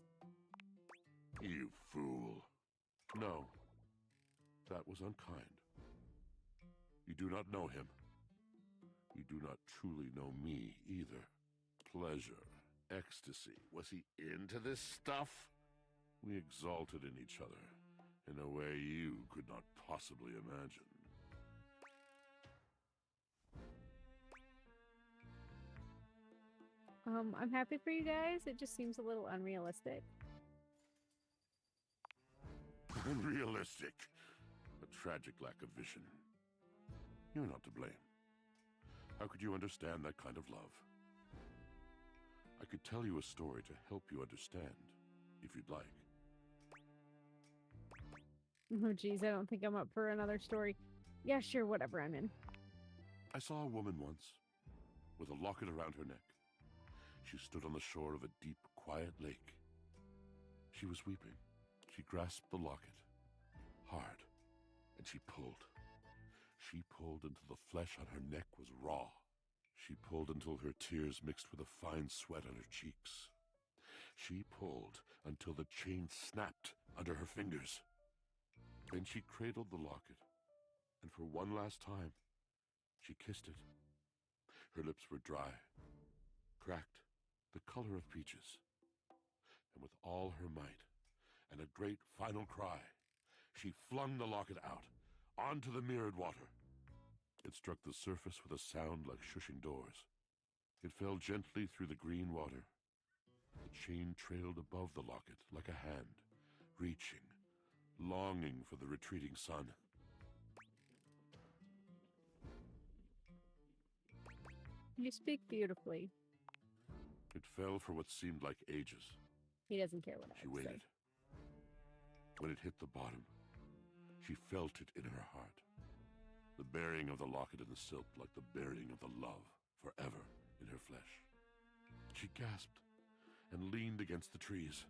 You fool. No. That was unkind. You do not know him. You do not truly know me either. Pleasure, ecstasy. Was he into this stuff? We exalted in each other in a way you could not possibly imagine. I'm happy for you guys. It just seems a little unrealistic. Unrealistic. A tragic lack of vision. You're not to blame. How could you understand that kind of love? I could tell you a story to help you understand, if you'd like. Oh, geez, I don't think I'm up for another story. Yeah, sure, whatever, I'm in. I saw a woman once, with a locket around her neck. She stood on the shore of a deep, quiet lake. She was weeping. She grasped the locket, hard, and she pulled. She pulled until the flesh on her neck was raw. She pulled until her tears mixed with a fine sweat on her cheeks. She pulled until the chain snapped under her fingers. Then she cradled the locket, and for one last time, she kissed it. Her lips were dry, cracked, the color of peaches. And with all her might, and a great final cry, she flung the locket out, onto the mirrored water. It struck the surface with a sound like shushing doors. It fell gently through the green water. The chain trailed above the locket like a hand, reaching, longing for the retreating sun. You speak beautifully. It fell for what seemed like ages. He doesn't care what I She say. waited. When it hit the bottom, she felt it in her heart. The burying of the locket in the silt like the burying of the love forever in her flesh. She gasped and leaned against the trees.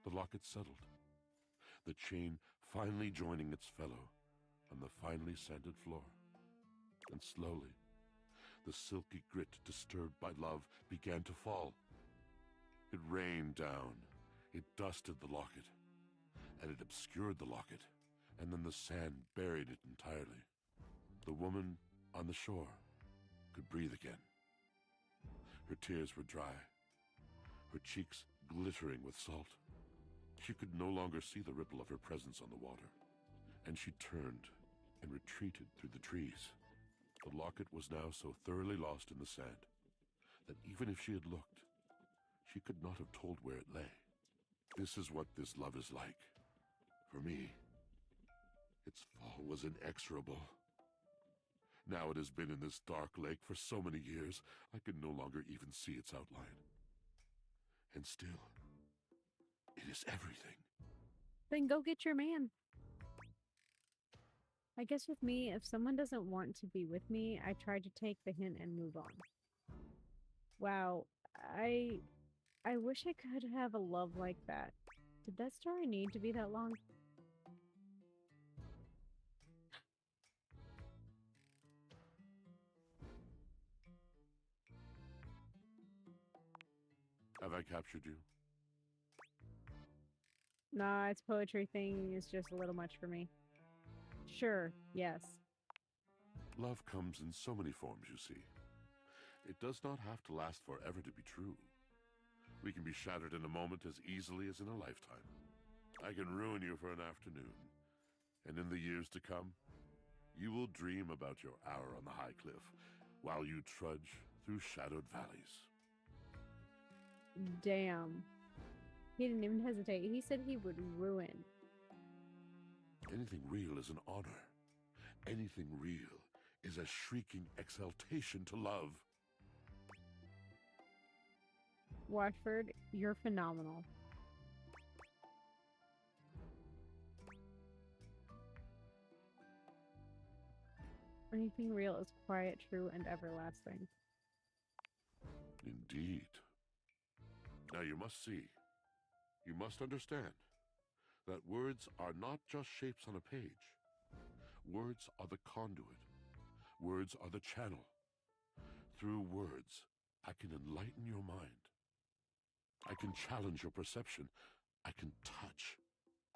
The locket settled, the chain finally joining its fellow on the finely sanded floor. And slowly, the silky grit disturbed by love began to fall. It rained down, it dusted the locket, and it obscured the locket, and then the sand buried it entirely. The woman on the shore could breathe again. Her tears were dry, her cheeks glittering with salt. She could no longer see the ripple of her presence on the water, and she turned and retreated through the trees. The locket was now so thoroughly lost in the sand that even if she had looked, she could not have told where it lay. This is what this love is like. For me, its fall was inexorable. Now it has been in this dark lake for so many years, I can no longer even see its outline. And still, it is everything. Then go get your man. I guess with me, if someone doesn't want to be with me, I try to take the hint and move on. Wow, I wish I could have a love like that. Did that story need to be that long? Have I captured you? Nah, its poetry thing is just a little much for me. Sure, yes. Love comes in so many forms, you see. It does not have to last forever to be true. We can be shattered in a moment as easily as in a lifetime. I can ruin you for an afternoon. And in the years to come, you will dream about your hour on the high cliff while you trudge through shadowed valleys. Damn. He didn't even hesitate. He said he would ruin. Anything real is an honor. Anything real is a shrieking exaltation to love. Watchford, you're phenomenal. Anything real is quiet, true, and everlasting. Indeed. Now you must see, you must understand, that words are not just shapes on a page. Words are the conduit. Words are the channel. Through words, I can enlighten your mind. I can challenge your perception. I can touch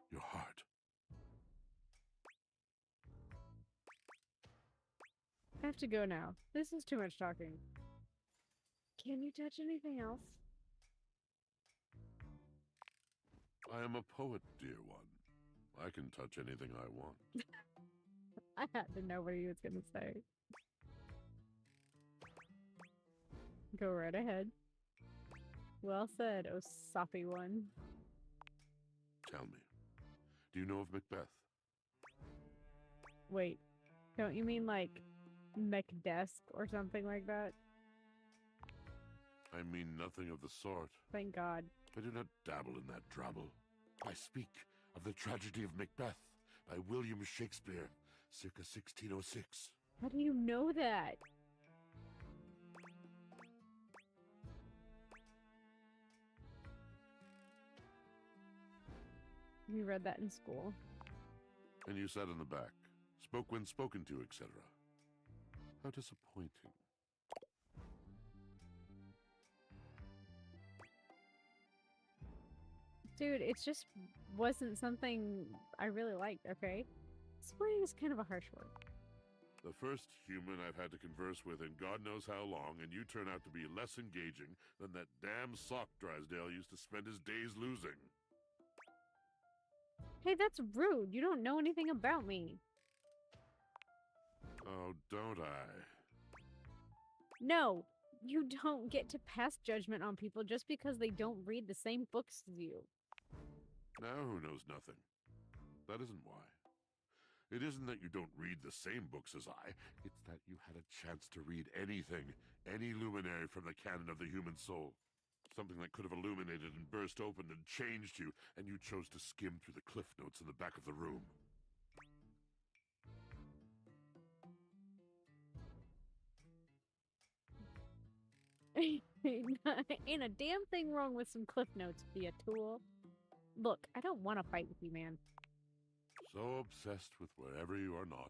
your heart. I have to go now. This is too much talking. Can you touch anything else? I am a poet, dear one. I can touch anything I want. I had to know what he was going to say. Go right ahead. Well said, oh soppy one. Tell me, do you know of Macbeth? Wait, don't you mean like McDesk or something like that? I mean nothing of the sort. Thank God. I do not dabble in that drabble. I speak of the tragedy of Macbeth by William Shakespeare, circa 1606. How do you know that? We read that in school. And you sat in the back, spoke when spoken to, etc. How disappointing. Dude, it just wasn't something I really liked, okay? Disappointing is kind of a harsh word. The first human I've had to converse with in God knows how long, and you turn out to be less engaging than that damn sock Drysdale used to spend his days losing. Hey, that's rude. You don't know anything about me. Oh, don't I? No, you don't get to pass judgment on people just because they don't read the same books as you. Now who knows nothing? That isn't why. It isn't that you don't read the same books as I. It's that you had a chance to read anything, any luminary from the canon of the human soul. Something that could have illuminated and burst open and changed you, and you chose to skim through the cliff notes in the back of the room. Ain't a damn thing wrong with some cliff notes, be a tool. Look, I don't want to fight with you, man. So obsessed with wherever you are not,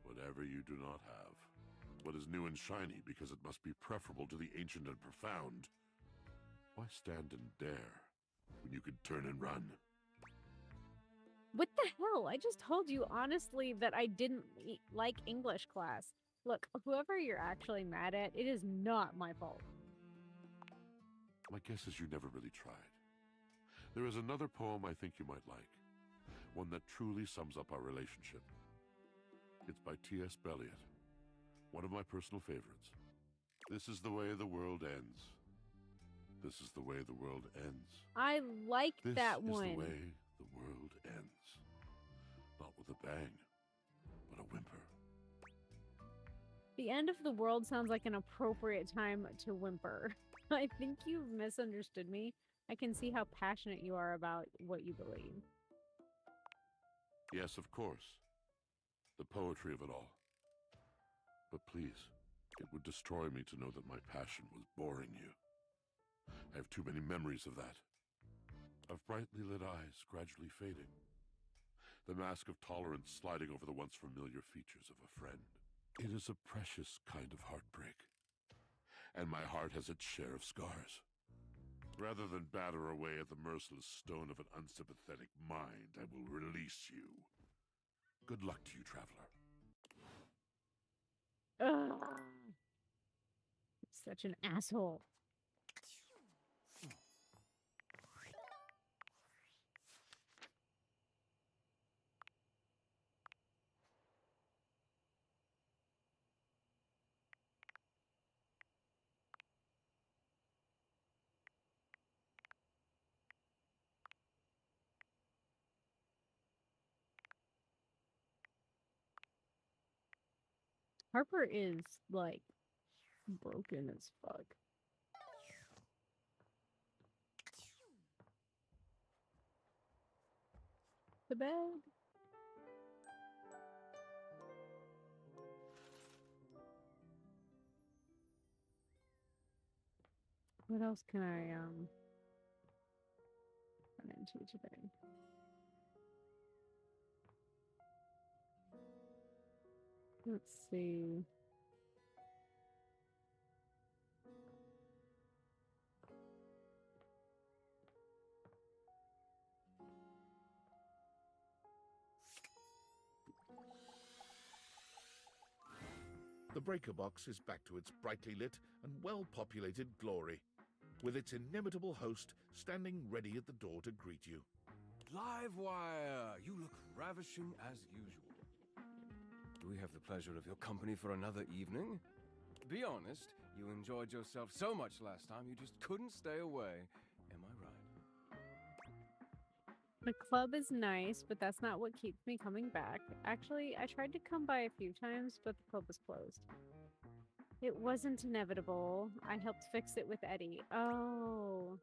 whatever you do not have. What is new and shiny because it must be preferable to the ancient and profound. Why stand and dare when you could turn and run? What the hell? I just told you honestly that I didn't like English class. Look, whoever you're actually mad at, it is not my fault. My guess is you never really tried. There is another poem I think you might like. One that truly sums up our relationship. It's by T.S. Eliot. One of my personal favorites. This is the way the world ends. This is the way the world ends. I like that one. This is the way the world ends. Not with a bang, but a whimper. The end of the world sounds like an appropriate time to whimper. I think you've misunderstood me. I can see how passionate you are about what you believe. Yes, of course. the poetry of it all. But please, it would destroy me to know that my passion was boring you. I have too many memories of that. Of brightly lit eyes gradually fading. The mask of tolerance sliding over the once familiar features of a friend. It is a precious kind of heartbreak. And my heart has its share of scars. Rather than batter away at the merciless stone of an unsympathetic mind, I will release you. Good luck to you, traveler. Ugh. Such an asshole. Harper is, like, broken as fuck. The bed. What else can I, run into today? Let's see. The breaker box is back to its brightly lit and well-populated glory, with its inimitable host standing ready at the door to greet you. Livewire! You look ravishing as usual. Do we have the pleasure of your company for another evening? Be honest, you enjoyed yourself so much last time you just couldn't stay away. Am I right? The club is nice, but that's not what keeps me coming back. Actually, I tried to come by a few times, but the club was closed. It wasn't inevitable. I helped fix it with Eddie. Oh.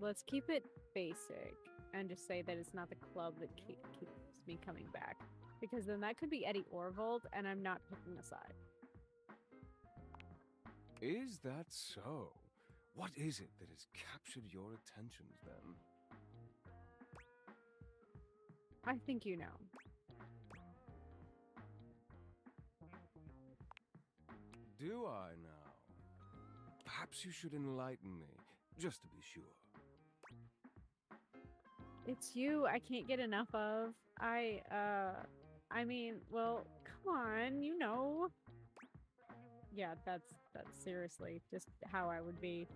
Let's keep it basic and just say that it's not the club that keeps me coming back. Because then that could be Eddie Orvold, and I'm not picking a side. Is that so? What is it that has captured your attentions, then? I think you know. Do I now? Perhaps you should enlighten me, just to be sure. It's you I can't get enough of. I mean, well, come on, you know. Yeah, that's seriously just how I would be.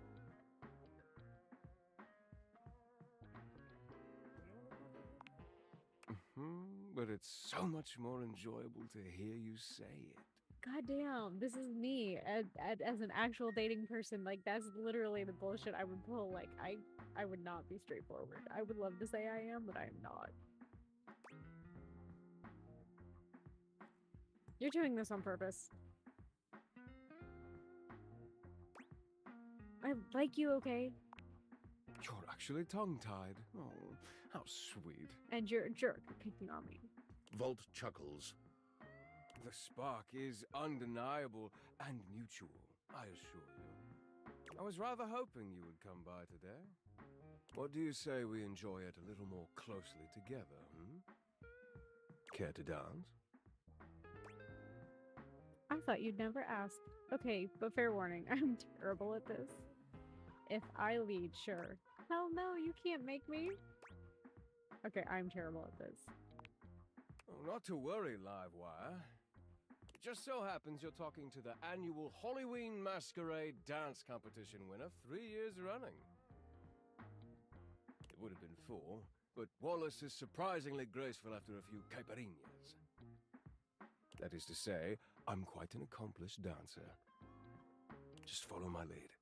But it's so much more enjoyable to hear you say it. Goddamn, this is me as an actual dating person. Like, that's literally the bullshit I would pull. Like, I would not be straightforward. I would love to say I am, but I am not. You're doing this on purpose. I like you, okay? You're actually tongue-tied. Oh, how sweet. And you're a jerk picking on me. Volt chuckles. The spark is undeniable and mutual, I assure you. I was rather hoping you would come by today. What do you say we enjoy it a little more closely together, Care to dance? I thought you'd never ask. Okay, but fair warning, I'm terrible at this. If I lead, sure. Hell no, you can't make me. Okay, I'm terrible at this. Oh, not to worry, Livewire. It just so happens you're talking to the annual Halloween Masquerade dance competition winner 3 years running. It would have been 4, but Wallace is surprisingly graceful after a few caipirinhas. That is to say, I'm quite an accomplished dancer. Just follow my lead.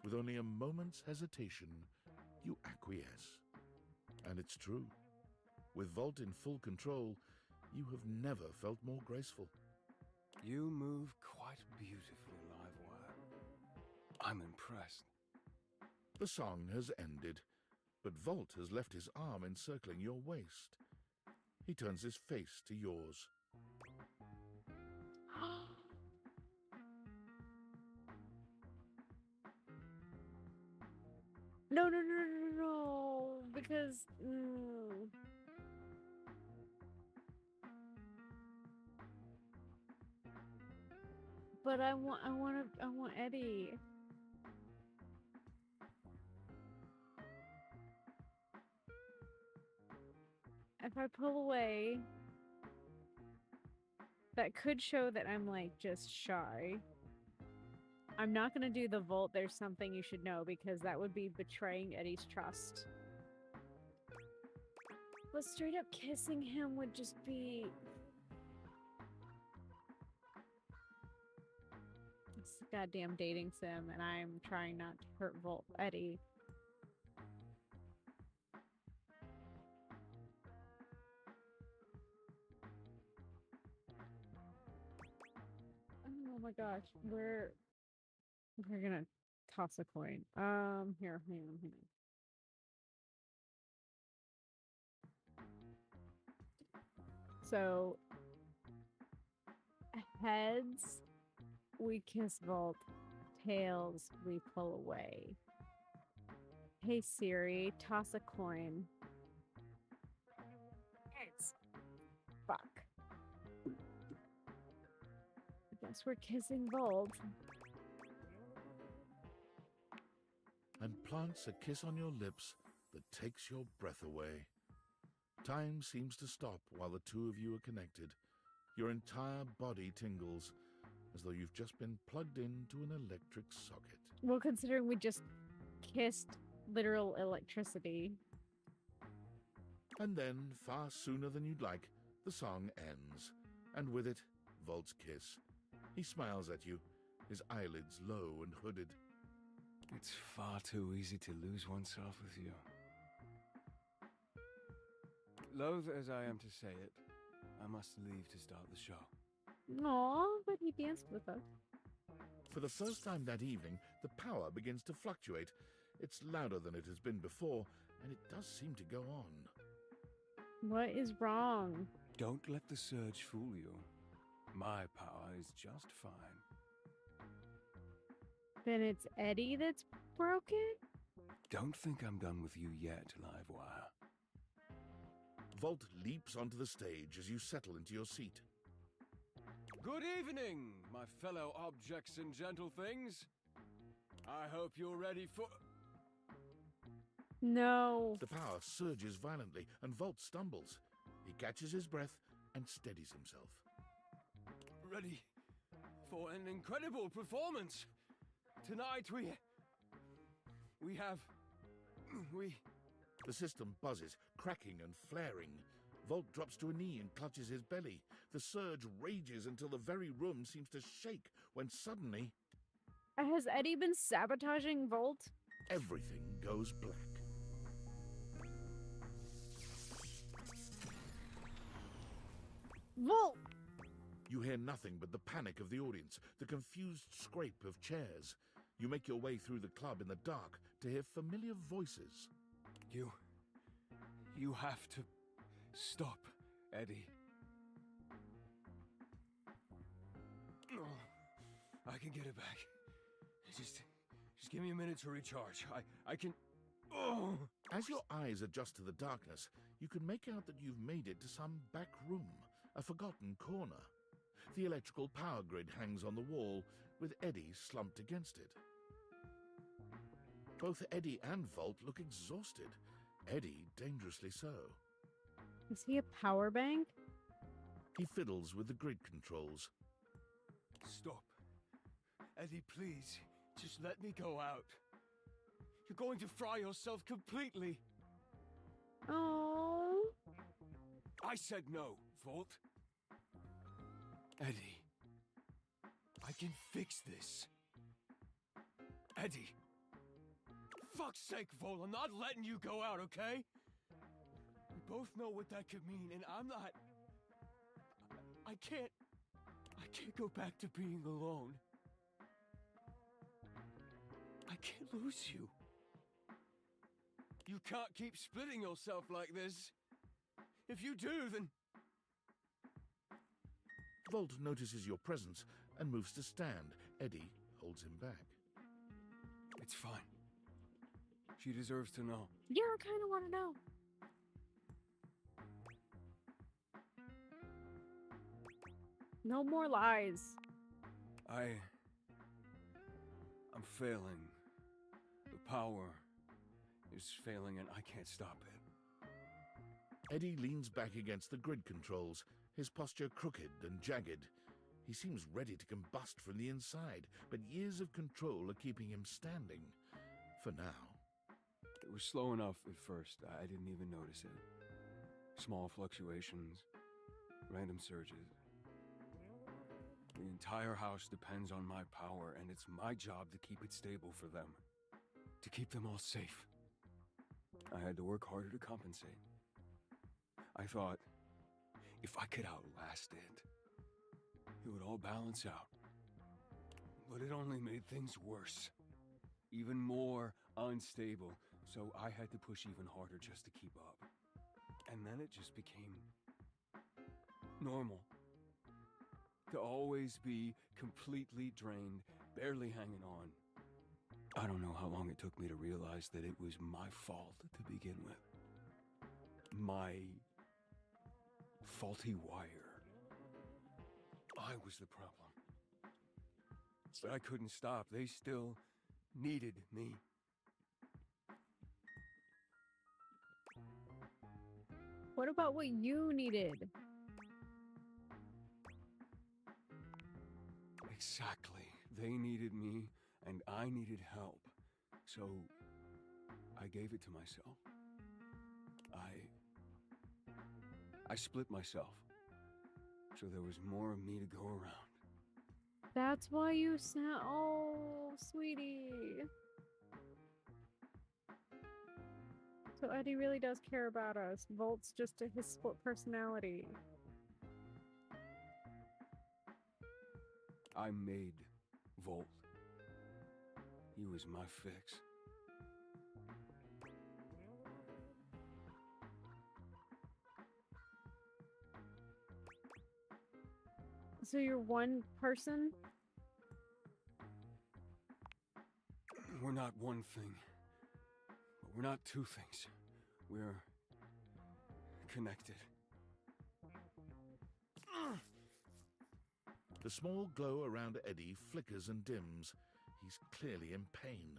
With only a moment's hesitation, you acquiesce. And it's true. With Volt in full control, you have never felt more graceful. You move quite beautifully, Livewire. I'm impressed. The song has ended, but Volt has left his arm encircling your waist. He turns his face to yours. No, no, no, no, no, no, because but I want Eddie. If I pull away, that could show that I'm like just shy. I'm not gonna do the Volt, there's something you should know, because that would be betraying Eddie's trust. But straight up kissing him would just be... It's a goddamn dating sim, and I'm trying not to hurt Eddie. Oh my gosh, we're gonna toss a coin. Here, hang on. So, heads, we kiss Volt. Tails, we pull away. Hey Siri, toss a coin. Heads. Fuck. I guess we're kissing Volt. And plants a kiss on your lips that takes your breath away. Time seems to stop while the two of you are connected. Your entire body tingles, as though you've just been plugged into an electric socket. Well, considering we just kissed literal electricity. And then, far sooner than you'd like, the song ends. And with it, Volt's kiss. He smiles at you, his eyelids low and hooded. It's far too easy to lose oneself with you. Loath as I am to say it, I must leave to start the show. Aw, but he danced with us. For the first time that evening, the power begins to fluctuate. It's louder than it has been before, and it does seem to go on. What is wrong? Don't let the surge fool you. My power is just fine. Then it's Eddie that's broken? Don't think I'm done with you yet, Livewire. Volt leaps onto the stage as you settle into your seat. Good evening, my fellow objects and gentle things. I hope you're ready for... No. The power surges violently, and Volt stumbles. He catches his breath and steadies himself. Ready for an incredible performance. Tonight we have... The system buzzes, cracking and flaring. Volt drops to a knee and clutches his belly. The surge rages until the very room seems to shake when suddenly... Has Eddie been sabotaging Volt? Everything goes black. Volt! You hear nothing but the panic of the audience, the confused scrape of chairs. You make your way through the club in the dark to hear familiar voices. You have to stop, Eddie. I can get it back. Just give me a minute to recharge. I can... Oh! As your eyes adjust to the darkness, you can make out that you've made it to some back room, a forgotten corner. The electrical power grid hangs on the wall, with Eddie slumped against it. Both Eddie and Volt look exhausted. Eddie dangerously so. Is he a power bank? He fiddles with the grid controls. Stop. Eddie, please. Just let me go out. You're going to fry yourself completely. Oh. I said no, Volt. Eddie. I can fix this. Eddie. Fuck's sake, Volt, I'm not letting you go out, okay? We both know what that could mean, and I'm not... I can't go back to being alone. I can't lose you. You can't keep splitting yourself like this. If you do, then... Volt notices your presence and moves to stand. Eddie holds him back. It's fine. She deserves to know. Yeah, I kind of want to know. No more lies. I'm failing. The power is failing and I can't stop it. Eddie leans back against the grid controls, his posture crooked and jagged. He seems ready to combust from the inside, but years of control are keeping him standing. For now. It was slow enough at first. I didn't even notice it. Small fluctuations, random surges. The entire house depends on my power, and it's my job to keep it stable for them. To keep them all safe. I had to work harder to compensate. I thought, if I could outlast it, it would all balance out. But it only made things worse. Even more unstable, so I had to push even harder just to keep up. And then it just became normal. To always be completely drained, barely hanging on. I don't know how long it took me to realize that it was my fault to begin with. My faulty wire. I was the problem. But I couldn't stop. They still needed me. What about what you needed? Exactly. They needed me, and I needed help. So, I gave it to myself. I split myself. So there was more of me to go around. That's why you sound... Oh, sweetie. So Eddie really does care about us. Volt's just his split personality. I made Volt. He was my fix. So you're one person? We're not one thing. But we're not two things. We're connected. The small glow around Eddie flickers and dims. He's clearly in pain.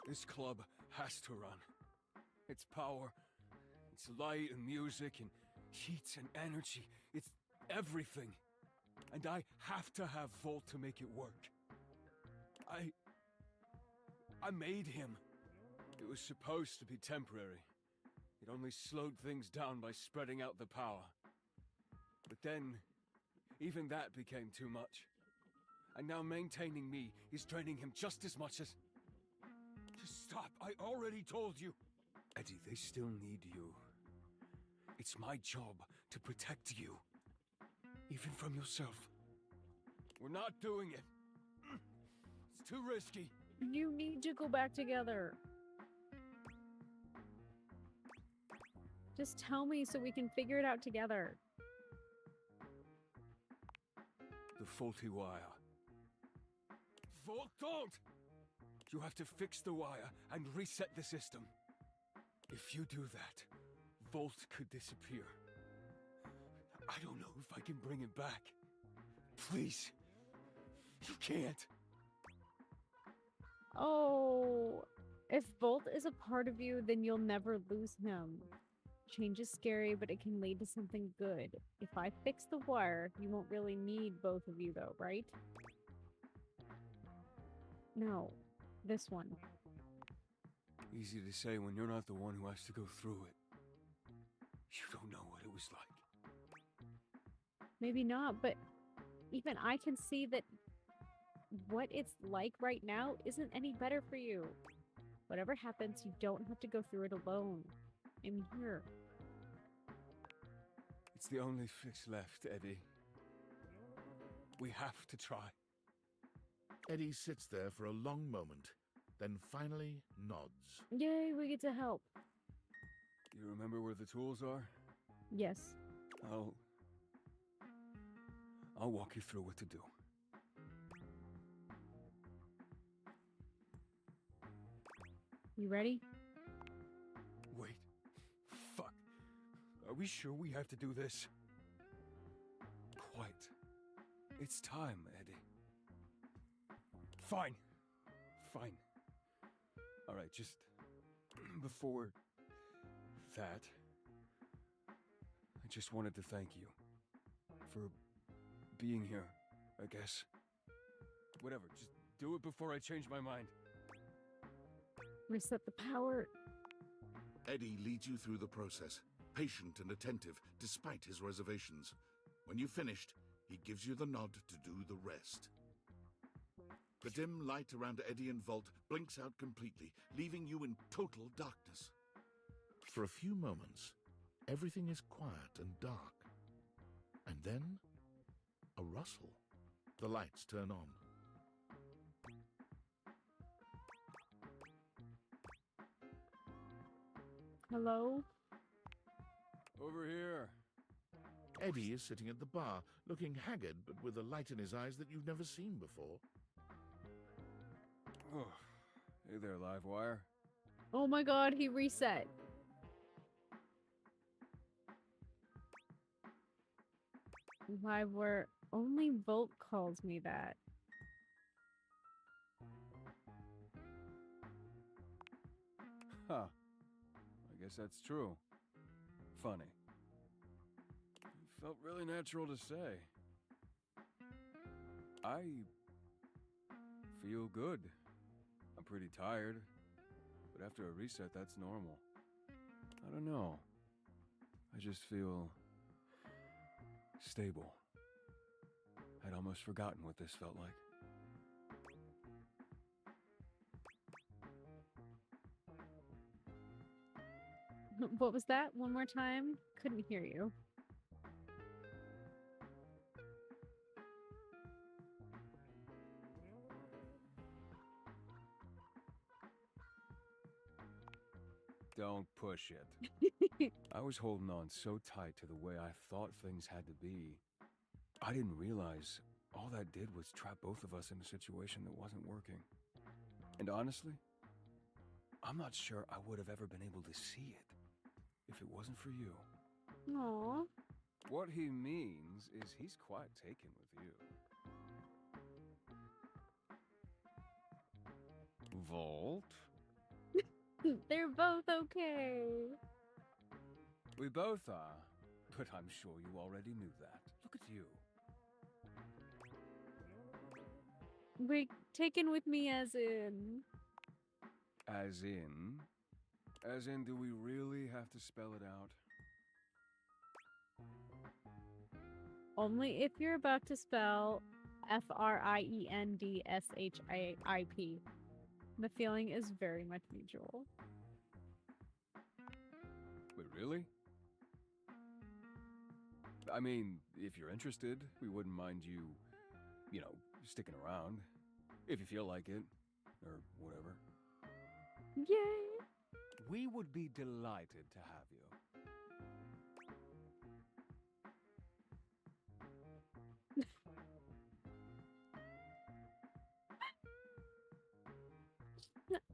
This club has to run. Its power, its light and music and heat and energy. It's everything. And I have to have Volt to make it work. I made him. It was supposed to be temporary. It only slowed things down by spreading out the power. But then, even that became too much. And now maintaining me is draining him just as much as... Just stop, I already told you. Eddie, they still need you. It's my job to protect you. Even from yourself. We're not doing it. It's too risky. You need to go back together. Just tell me so we can figure it out together. The faulty wire. Volt, don't! You have to fix the wire and reset the system. If you do that, Volt could disappear. I don't know if I can bring it back. Please. You can't. Oh, if Volt is a part of you, then you'll never lose him. Change is scary, but it can lead to something good. If I fix the wire, you won't really need both of you though, right? No, this one. Easy to say when you're not the one who has to go through it. You don't know what it was like. Maybe not, but even I can see that what it's like right now isn't any better for you. Whatever happens, you don't have to go through it alone. I'm here. It's the only fix left, Eddie. We have to try. Eddie sits there for a long moment, then finally nods. Yay, we get to help. You remember where the tools are? Yes. I'll walk you through what to do. You ready? Wait. Fuck. Are we sure we have to do this? Quite. It's time, Eddie. Fine. Fine. Alright, just before that, I just wanted to thank you for being here, I guess. Whatever, just do it before I change my mind. Reset the power. Eddie leads you through the process, patient and attentive despite his reservations. When you've finished, he gives you the nod to do the rest. The dim light around Eddie and Vault blinks out completely, leaving you in total darkness. For a few moments, everything is quiet and dark. And then, a rustle. The lights turn on. Hello? Over here. Eddie is sitting at the bar, looking haggard but with a light in his eyes that you've never seen before. Oh, hey there, Livewire. Oh my god, he reset. Livewire, only Volt calls me that. Huh. I guess that's true. Funny. It felt really natural to say. I feel good. I'm pretty tired, but after a reset, that's normal. I don't know. I just feel stable. I'd almost forgotten what this felt like. What was that? One more time? Couldn't hear you. Don't push it. I was holding on so tight to the way I thought things had to be. I didn't realize all that did was trap both of us in a situation that wasn't working. And honestly, I'm not sure I would have ever been able to see it if it wasn't for you. Aww. What he means is he's quite taken with you. Volt? They're both okay. We both are, but I'm sure you already knew that. Look at you. Wait, taken with me as in... As in? As in, do we really have to spell it out? Only if you're about to spell Friendship. The feeling is very much mutual. Wait, really? I mean, if you're interested, we wouldn't mind you, you know, sticking around. If you feel like it, or whatever. Yay! We would be delighted to have you.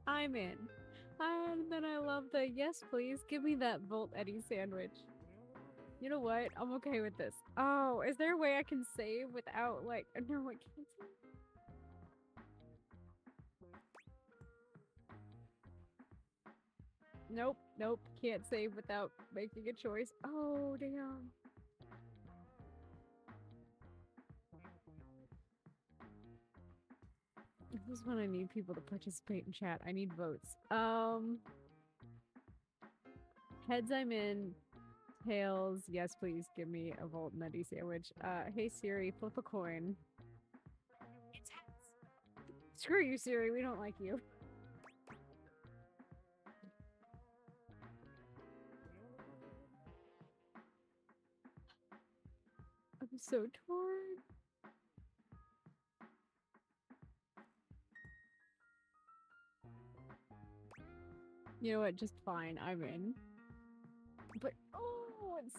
I'm in. And then I love the yes, please give me that Volt Eddie sandwich. You know what? I'm okay with this. Oh, is there a way I can save without like? No, I can't save. Nope, nope, can't save without making a choice. Oh, damn. This is when I need people to participate in chat. I need votes. Heads, I'm in. Tails, yes, please give me a Volt and Eddie sandwich. Hey Siri, flip a coin. It's heads. Screw you, Siri. We don't like you. I'm so torn. You know what? Just fine. I'm in. But oh, It's...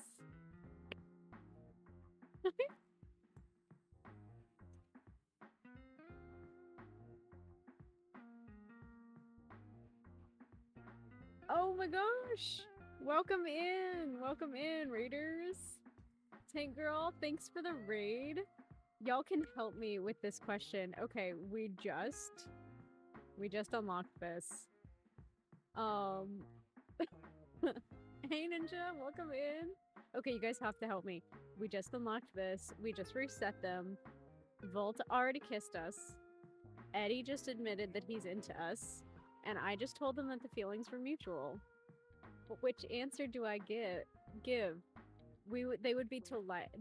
Oh my gosh! Welcome in, raiders. Tank Girl, thanks for the raid. Y'all can help me with this question. Okay, we just unlocked this. Hey Ninja, welcome in. Okay, you guys have to help me. We just unlocked this. We just reset them. Volt already kissed us. Eddie just admitted that he's into us. And I just told them that the feelings were mutual. But which answer do I give? They would be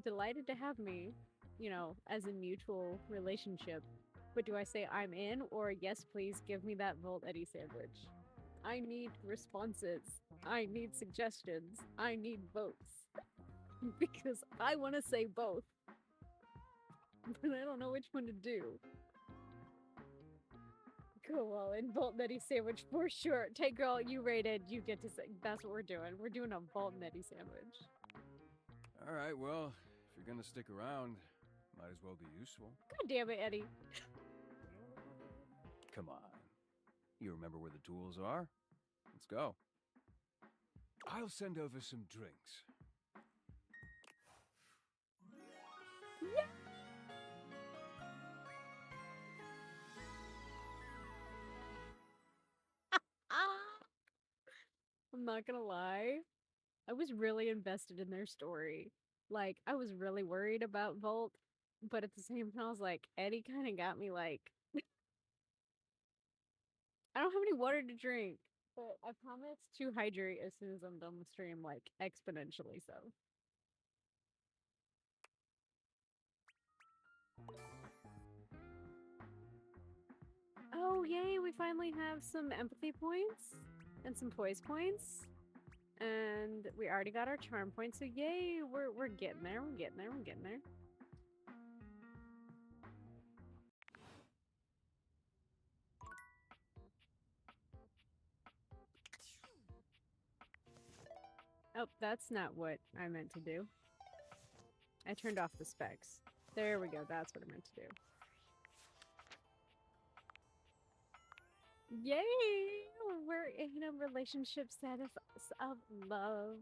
delighted to have me, you know, as a mutual relationship. But do I say I'm in, or yes, please give me that Volt Eddie sandwich? I need responses. I need suggestions. I need votes. Because I want to say both. But I don't know which one to do. Go all in. Volt Eddie sandwich for sure. Tay Girl, you rated. You get to say. That's what we're doing. We're doing a Volt Eddie sandwich. Alright, well, if you're gonna stick around, might as well be useful. God damn it, Eddie. Come on. You remember where the tools are? Let's go. I'll send over some drinks. Yeah. I'm not gonna lie. I was really invested in their story. Like, I was really worried about Volt, but at the same time, I was like, Eddie kind of got me like... I don't have any water to drink, but I promise to hydrate as soon as I'm done with stream, like, exponentially so. Oh, yay, we finally have some empathy points and some poise points. And we already got our charm points, so yay, we're getting there, we're getting there. Oh, that's not what I meant to do. I turned off the specs. There we go, that's what I meant to do. Yay! We're in a relationship status of love.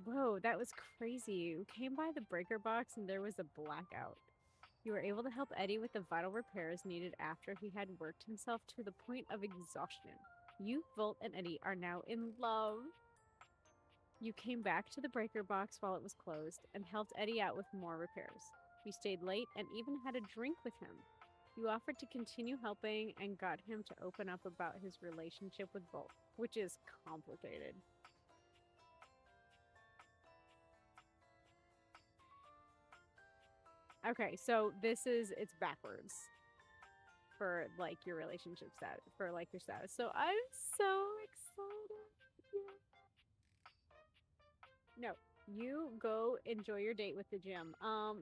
Whoa, that was crazy. You came by the breaker box and there was a blackout. You were able to help Eddie with the vital repairs needed after he had worked himself to the point of exhaustion. You, Volt, and Eddie are now in love. You came back to the breaker box while it was closed and helped Eddie out with more repairs. You stayed late and even had a drink with him. You offered to continue helping and got him to open up about his relationship with Volt, which is complicated. Okay, so it's backwards for like your relationship status, for like your status. So I'm so excited. No, you go enjoy your date with the gym.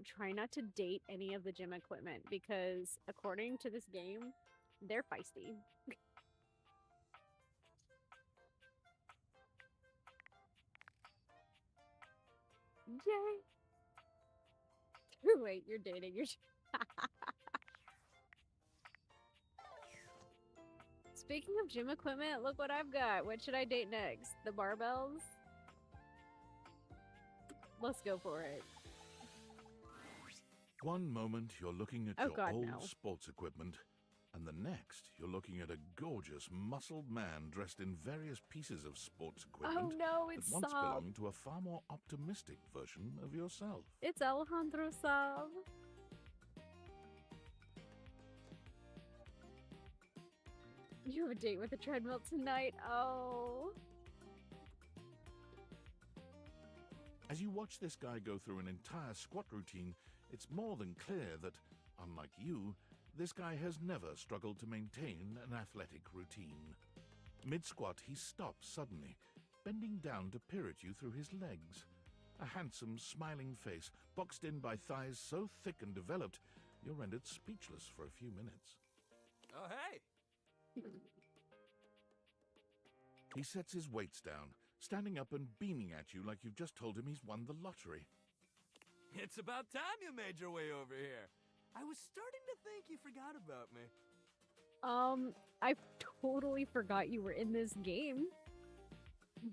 Try not to date any of the gym equipment because according to this game, they're feisty. Yay! Wait, you're dating your... Speaking of gym equipment, look what I've got. What should I date next? The barbells? Let's go for it. One moment you're looking at Oh your God, old no. sports equipment, and the next you're looking at a gorgeous, muscled man dressed in various pieces of sports equipment Oh no, it's that once Saab. belonged to a far more optimistic version of yourself. It's Alejandro Saab. You have a date with a treadmill tonight. Oh. As you watch this guy go through an entire squat routine, it's more than clear that, unlike you, this guy has never struggled to maintain an athletic routine. Mid-squat, he stops suddenly, bending down to peer at you through his legs. A handsome, smiling face, boxed in by thighs so thick and developed, you're rendered speechless for a few minutes. Oh, hey! He sets his weights down, standing up and beaming at you like you've just told him he's won the lottery. It's about time you made your way over here. I was starting to think you forgot about me. I totally forgot you were in this game.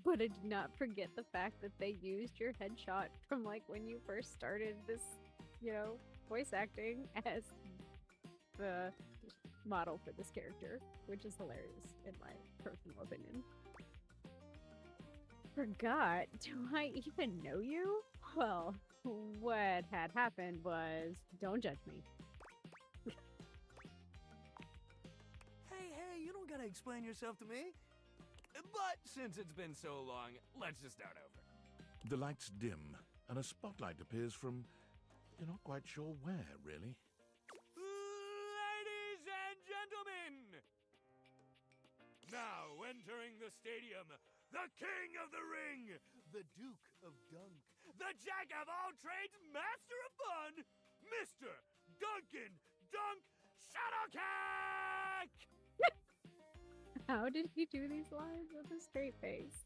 But I did not forget the fact that they used your headshot from like when you first started this, voice acting as the model for this character, which is hilarious in my personal opinion. Forgot? Do I even know you? Well, what had happened was, don't judge me. Hey, you don't gotta explain yourself to me. But since it's been so long, let's just start over. The lights dim, and a spotlight appears from... You're not quite sure where, really. Ladies and gentlemen! Now entering the stadium, the king of the ring, the Duke of Dunk, the jack of all trades, master of fun, Mr. Duncan Dunk Shadowcack! How did he do these lines with a straight face?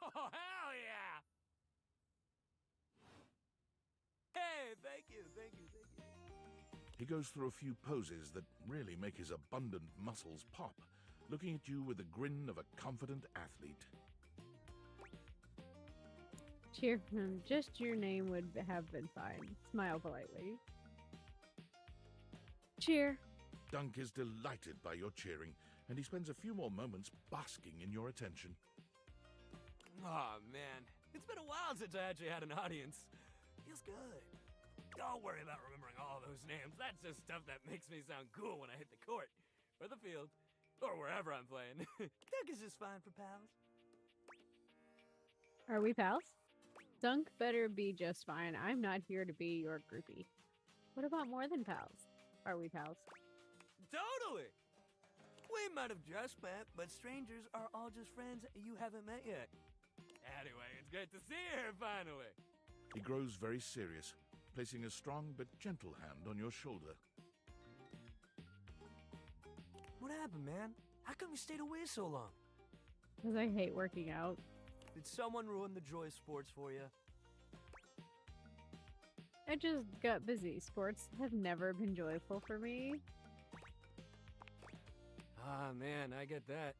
Oh, hell yeah! Hey, thank you. He goes through a few poses that really make his abundant muscles pop, looking at you with the grin of a confident athlete. Cheer for him. Just your name would have been fine. Smile politely. Cheer. Dunk is delighted by your cheering, and he spends a few more moments basking in your attention. Aw, man. It's been a while since I actually had an audience. Feels good. Don't worry about remembering all those names. That's just stuff that makes me sound cool when I hit the court, or the field, or wherever I'm playing. Dunk is just fine for pals. Are we pals? Dunk better be just fine. I'm not here to be your groupie. What about more than pals? Are we pals? Totally! We might have just met, but strangers are all just friends you haven't met yet. Anyway, it's great to see you here finally. He grows very serious, placing a strong but gentle hand on your shoulder. What happened, man? How come you stayed away so long? Because I hate working out. Did someone ruin the joy of sports for you? I just got busy. Sports have never been joyful for me. Ah, man, I get that.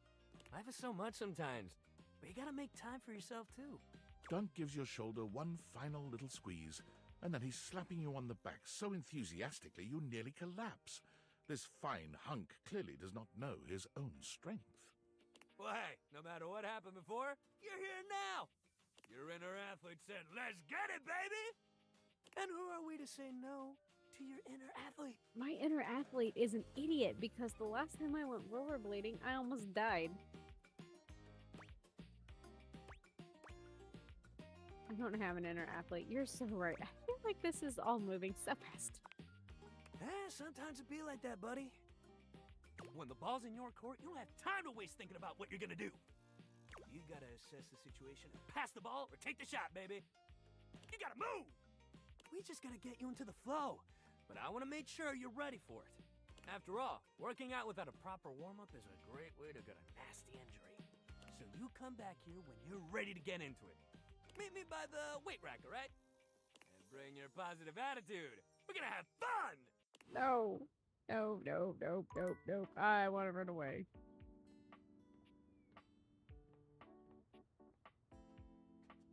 Life is so much sometimes, but you gotta make time for yourself, too. Dunk gives your shoulder one final little squeeze, and then he's slapping you on the back so enthusiastically you nearly collapse. This fine hunk clearly does not know his own strength. Well, hey, no matter what happened before, you're here now. Your inner athlete said, let's get it, baby! And who are we to say no to your inner athlete? My inner athlete is an idiot because the last time I went rollerblading, I almost died. I don't have an inner athlete. You're so right. I feel like this is all moving so fast. Sometimes it be like that, buddy. When the ball's in your court, you don't have time to waste thinking about what you're gonna do. You gotta assess the situation and pass the ball or take the shot, baby. You gotta move! We just gotta get you into the flow. But I wanna make sure you're ready for it. After all, working out without a proper warm-up is a great way to get a nasty injury. So you come back here when you're ready to get into it. Meet me by the weight rack, alright? And bring your positive attitude. We're gonna have fun! No. No. I want to run away.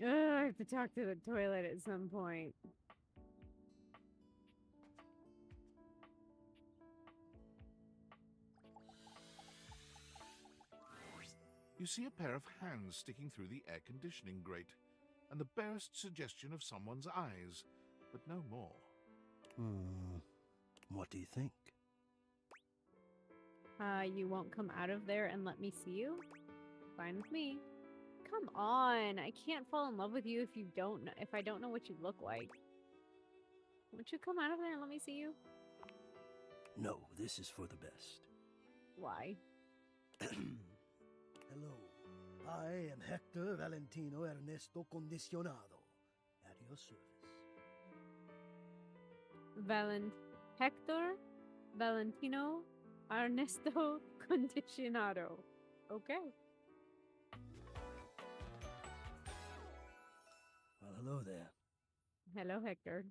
I have to talk to the toilet at some point. You see a pair of hands sticking through the air conditioning grate, and the barest suggestion of someone's eyes, but no more. What do you think? You won't come out of there and let me see you? Fine with me. Come on, I can't fall in love with you if I don't know what you look like. Won't you come out of there and let me see you? No, this is for the best. Why? Hello, I am Hector Valentino Ernesto Condicionado, at your service. Hector Valentino Ernesto Condicionado. Okay. Well, hello there. Hello, Hector.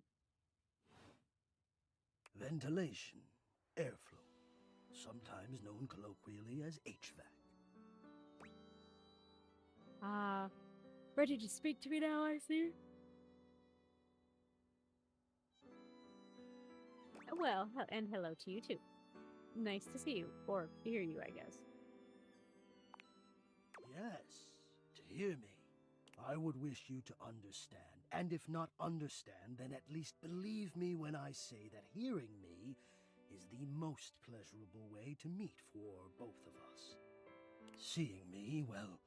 Ventilation, airflow, sometimes known colloquially as HVAC. Ready to speak to me now, I see? Well, and hello to you too. Nice to see you, or hear you, I guess. Yes, to hear me. I would wish you to understand, and if not understand, then at least believe me when I say that hearing me is the most pleasurable way to meet for both of us. Seeing me, well,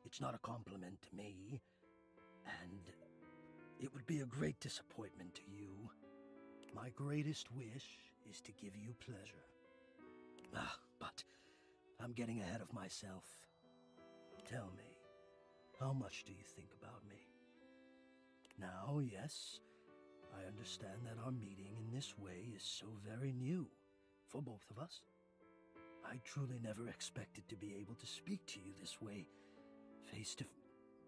it's not a compliment to me, and it would be a great disappointment to you. My greatest wish is to give you pleasure. But I'm getting ahead of myself. Tell me, how much do you think about me? Now, yes, I understand that our meeting in this way is so very new for both of us. I truly never expected to be able to speak to you this way, face to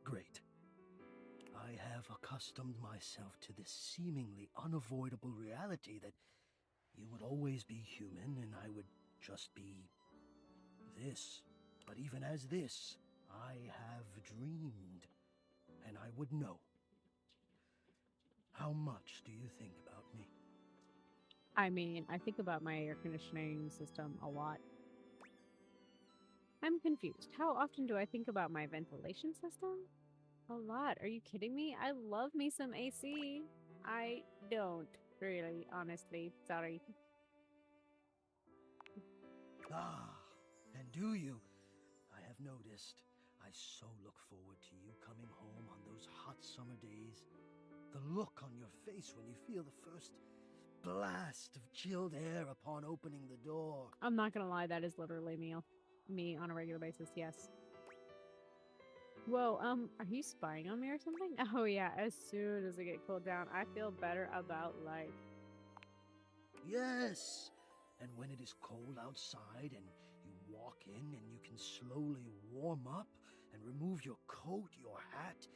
Great. I have accustomed myself to this seemingly unavoidable reality that you would always be human and I would just be this. But even as this, I have dreamed, and I would know. How much do you think about me? I mean, I think about my air conditioning system a lot. I'm confused. How often do I think about my ventilation system? A lot. Are you kidding me? I love me some AC. I don't, really, honestly. Sorry. And do you? I have noticed. I so look forward to you coming home on those hot summer days. The look on your face when you feel the first blast of chilled air upon opening the door. I'm not gonna lie, that is literally me on a regular basis, yes. Whoa, are you spying on me or something? Oh yeah, as soon as I get cooled down, I feel better about life. Yes! And when it is cold outside and you walk in and you can slowly warm up and remove your coat, your hat,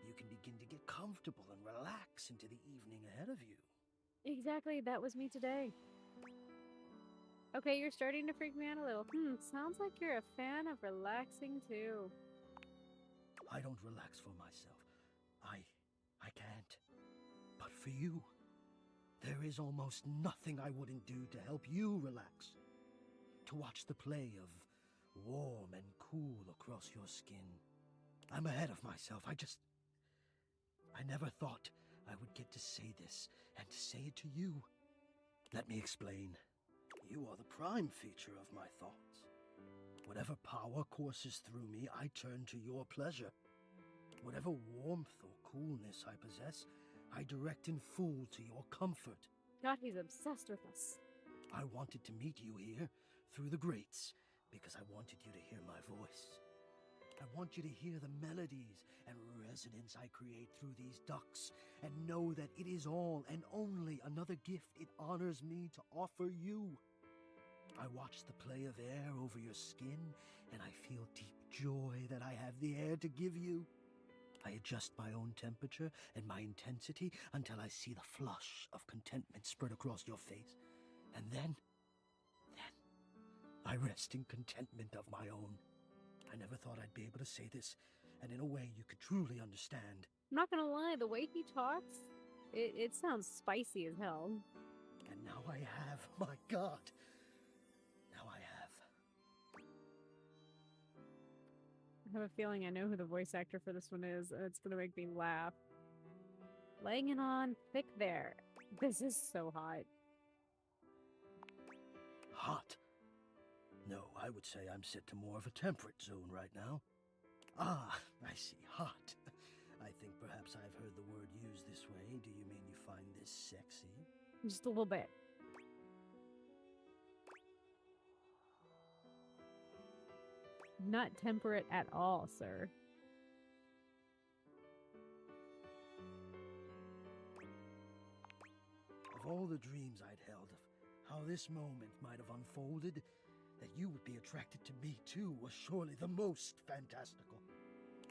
you can begin to get comfortable and relax into the evening ahead of you. Exactly, that was me today. Okay, you're starting to freak me out a little. Sounds like you're a fan of relaxing too. I don't relax for myself. I can't. But for you, there is almost nothing I wouldn't do to help you relax. To watch the play of warm and cool across your skin. I'm ahead of myself. I never thought I would get to say this and to say it to you. Let me explain. You are the prime feature of my thoughts. Whatever power courses through me, I turn to your pleasure. Whatever warmth or coolness I possess, I direct in full to your comfort. God, he's obsessed with us. I wanted to meet you here, through the grates, because I wanted you to hear my voice. I want you to hear the melodies and resonance I create through these ducts, and know that it is all and only another gift it honors me to offer you. I watch the play of air over your skin, and I feel deep joy that I have the air to give you. I adjust my own temperature and my intensity until I see the flush of contentment spread across your face. And then I rest in contentment of my own. I never thought I'd be able to say this, and in a way you could truly understand. I'm not gonna lie, the way he talks, it sounds spicy as hell. And now I have, my God. Now I have. I have a feeling I know who the voice actor for this one is, and it's gonna make me laugh. Laying it on thick there. This is so hot. Hot? No, I would say I'm set to more of a temperate zone right now. Ah, I see. Hot. I think perhaps I've heard the word used this way. Do you mean you find this sexy? Just a little bit. Not temperate at all, sir. Of all the dreams I'd held of how this moment might have unfolded, That you would be attracted to me too was surely the most fantastical.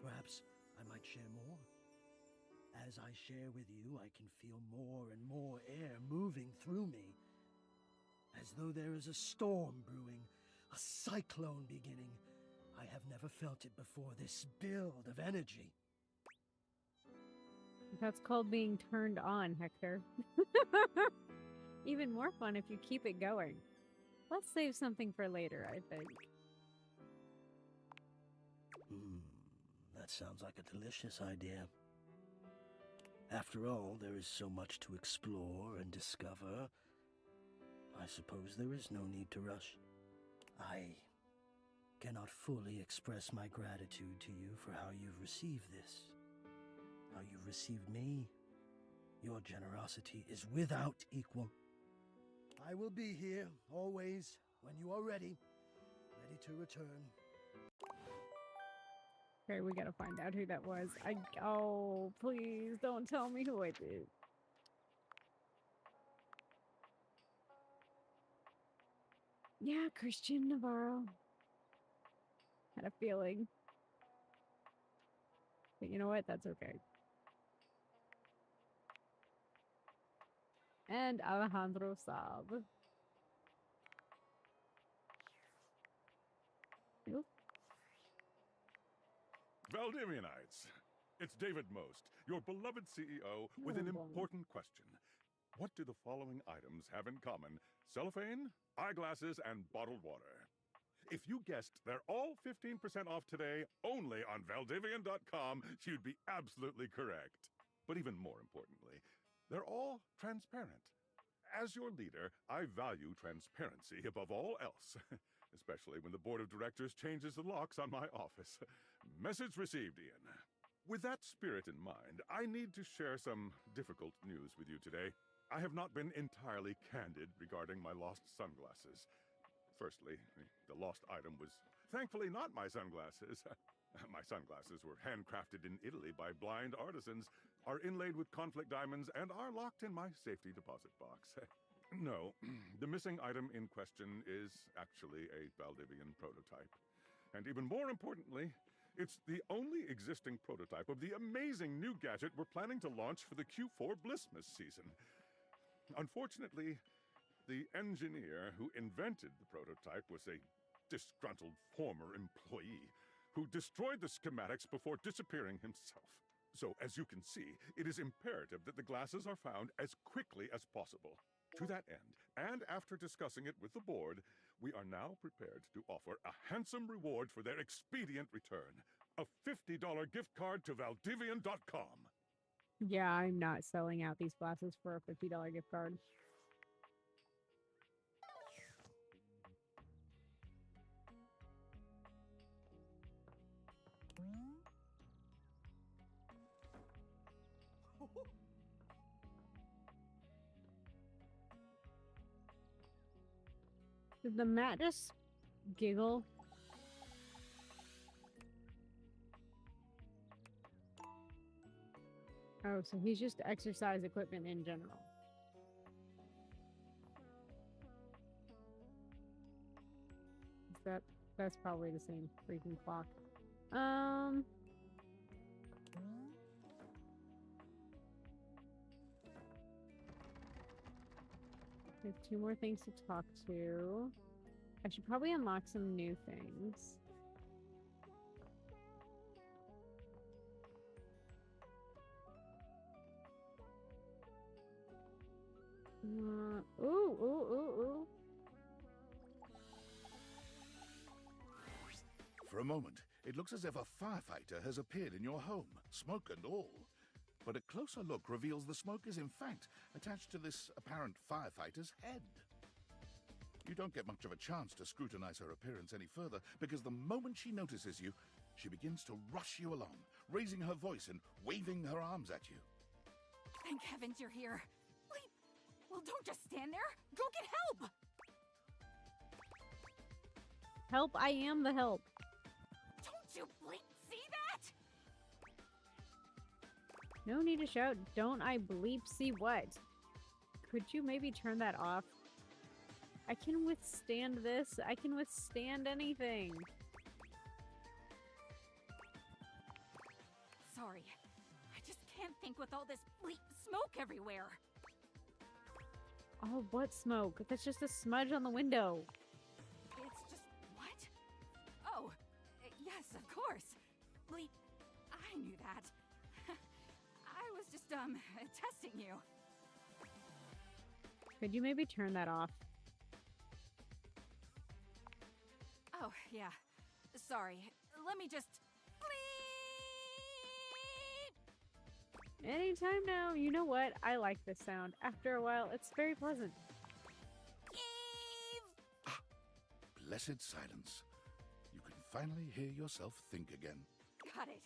Perhaps I might share more. As I share with you, I can feel more and more air moving through me, as though there is a storm brewing, a cyclone beginning. I have never felt it before, this build of energy. That's called being turned on, Hector. Even more fun if you keep it going. Let's save something for later, I think. That sounds like a delicious idea. After all, there is so much to explore and discover. I suppose there is no need to rush. I cannot fully express my gratitude to you for how you've received this. How you've received me. Your generosity is without equal. I will be here, always, when you are ready. Ready to return. Okay, we gotta find out who that was. Oh, please don't tell me who it is. Yeah, Christian Navarro. Had a feeling. But you know what? That's okay. And Alejandro Saab. Oop. Valdivianites, it's David Most, your beloved CEO, with an important question. What do the following items have in common? Cellophane, eyeglasses, and bottled water. If you guessed they're all 15% off today, only on Valdivian.com, you'd be absolutely correct. But even more importantly, they're all transparent. As your leader, I value transparency above all else, especially when the board of directors changes the locks on my office. Message received, Ian. With that spirit in mind, I need to share some difficult news with you today. I have not been entirely candid regarding my lost sunglasses. Firstly, the lost item was thankfully not my sunglasses. My sunglasses were handcrafted in Italy by blind artisans, are inlaid with conflict diamonds, and are locked in my safety deposit box. No, the missing item in question is actually a Valdivian prototype. And even more importantly, it's the only existing prototype of the amazing new gadget we're planning to launch for the Q4 Blissmas season. Unfortunately, the engineer who invented the prototype was a disgruntled former employee who destroyed the schematics before disappearing himself. So, as you can see, it is imperative that the glasses are found as quickly as possible. To that end, and after discussing it with the board, we are now prepared to offer a handsome reward for their expedient return. A $50 gift card to Valdivian.com. Yeah, I'm not selling out these glasses for a $50 gift card. Did the mat just giggle? Oh, so he's just exercise equipment in general. That's probably the same freaking clock. We have 2 more things to talk to. I should probably unlock some new things. Ooh. For a moment, it looks as if a firefighter has appeared in your home, smoke and all. But a closer look reveals the smoke is in fact attached to this apparent firefighter's head. You don't get much of a chance to scrutinize her appearance any further, because the moment she notices you, she begins to rush you along, raising her voice and waving her arms at you. Thank heavens you're here. Wait, well, don't just stand there. Go get help. Help, I am the help. Don't you bleep see that? No need to shout. Don't I bleep see what? Could you maybe turn that off? I can withstand this. I can withstand anything. Sorry. I just can't think with all this smoke everywhere. Oh, what smoke? That's just a smudge on the window. It's just... what? Oh, yes, of course. Bleep, I knew that. I was just, testing you. Could you maybe turn that off? Oh, yeah. Sorry. Let me just... Anytime now. You know what? I like this sound. After a while, it's very pleasant. Blessed silence. You can finally hear yourself think again. Got it.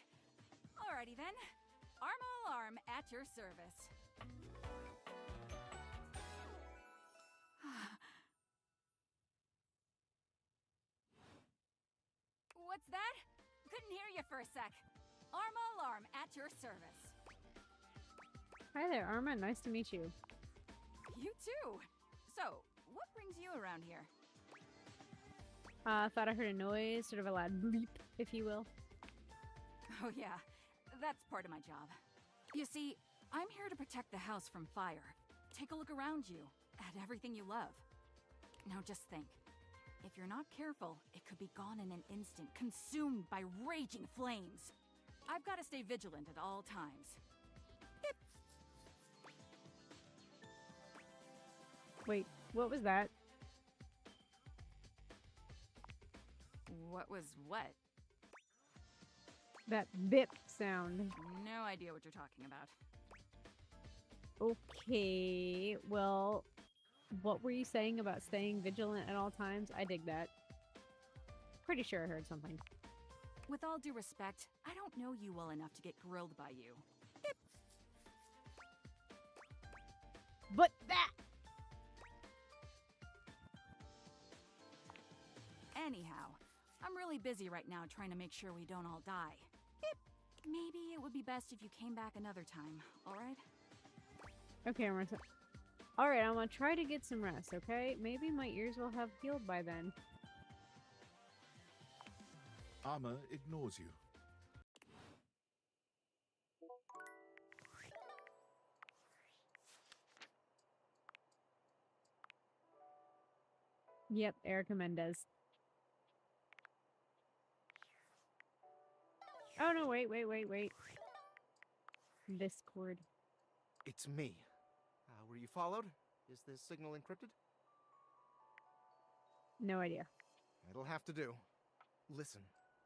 Alrighty then. Arma Alarm at your service. What's that? Couldn't hear you for a sec. Arma Alarm at your service. Hi there, Arma. Nice to meet you. You too. So, what brings you around here? Thought I heard a noise, sort of a loud bleep, if you will. Oh yeah, that's part of my job. You see, I'm here to protect the house from fire. Take a look around you, at everything you love. Now just think. If you're not careful, it could be gone in an instant, consumed by raging flames. I've got to stay vigilant at all times. Wait, what was that? What was what? That bip sound. No idea what you're talking about. Okay, well, what were you saying about staying vigilant at all times? I dig that. Pretty sure I heard something. With all due respect, I don't know you well enough to get grilled by you. But that! Anyhow, I'm really busy right now trying to make sure we don't all die. Maybe it would be best if you came back another time, alright? Okay, Alright, I'm gonna try to get some rest, okay? Maybe my ears will have healed by then. Arma ignores you. Yep, Erica Mendez. Oh no, wait. Discord. It's me. Were you followed? Is this signal encrypted? No idea. It'll have to do. Listen,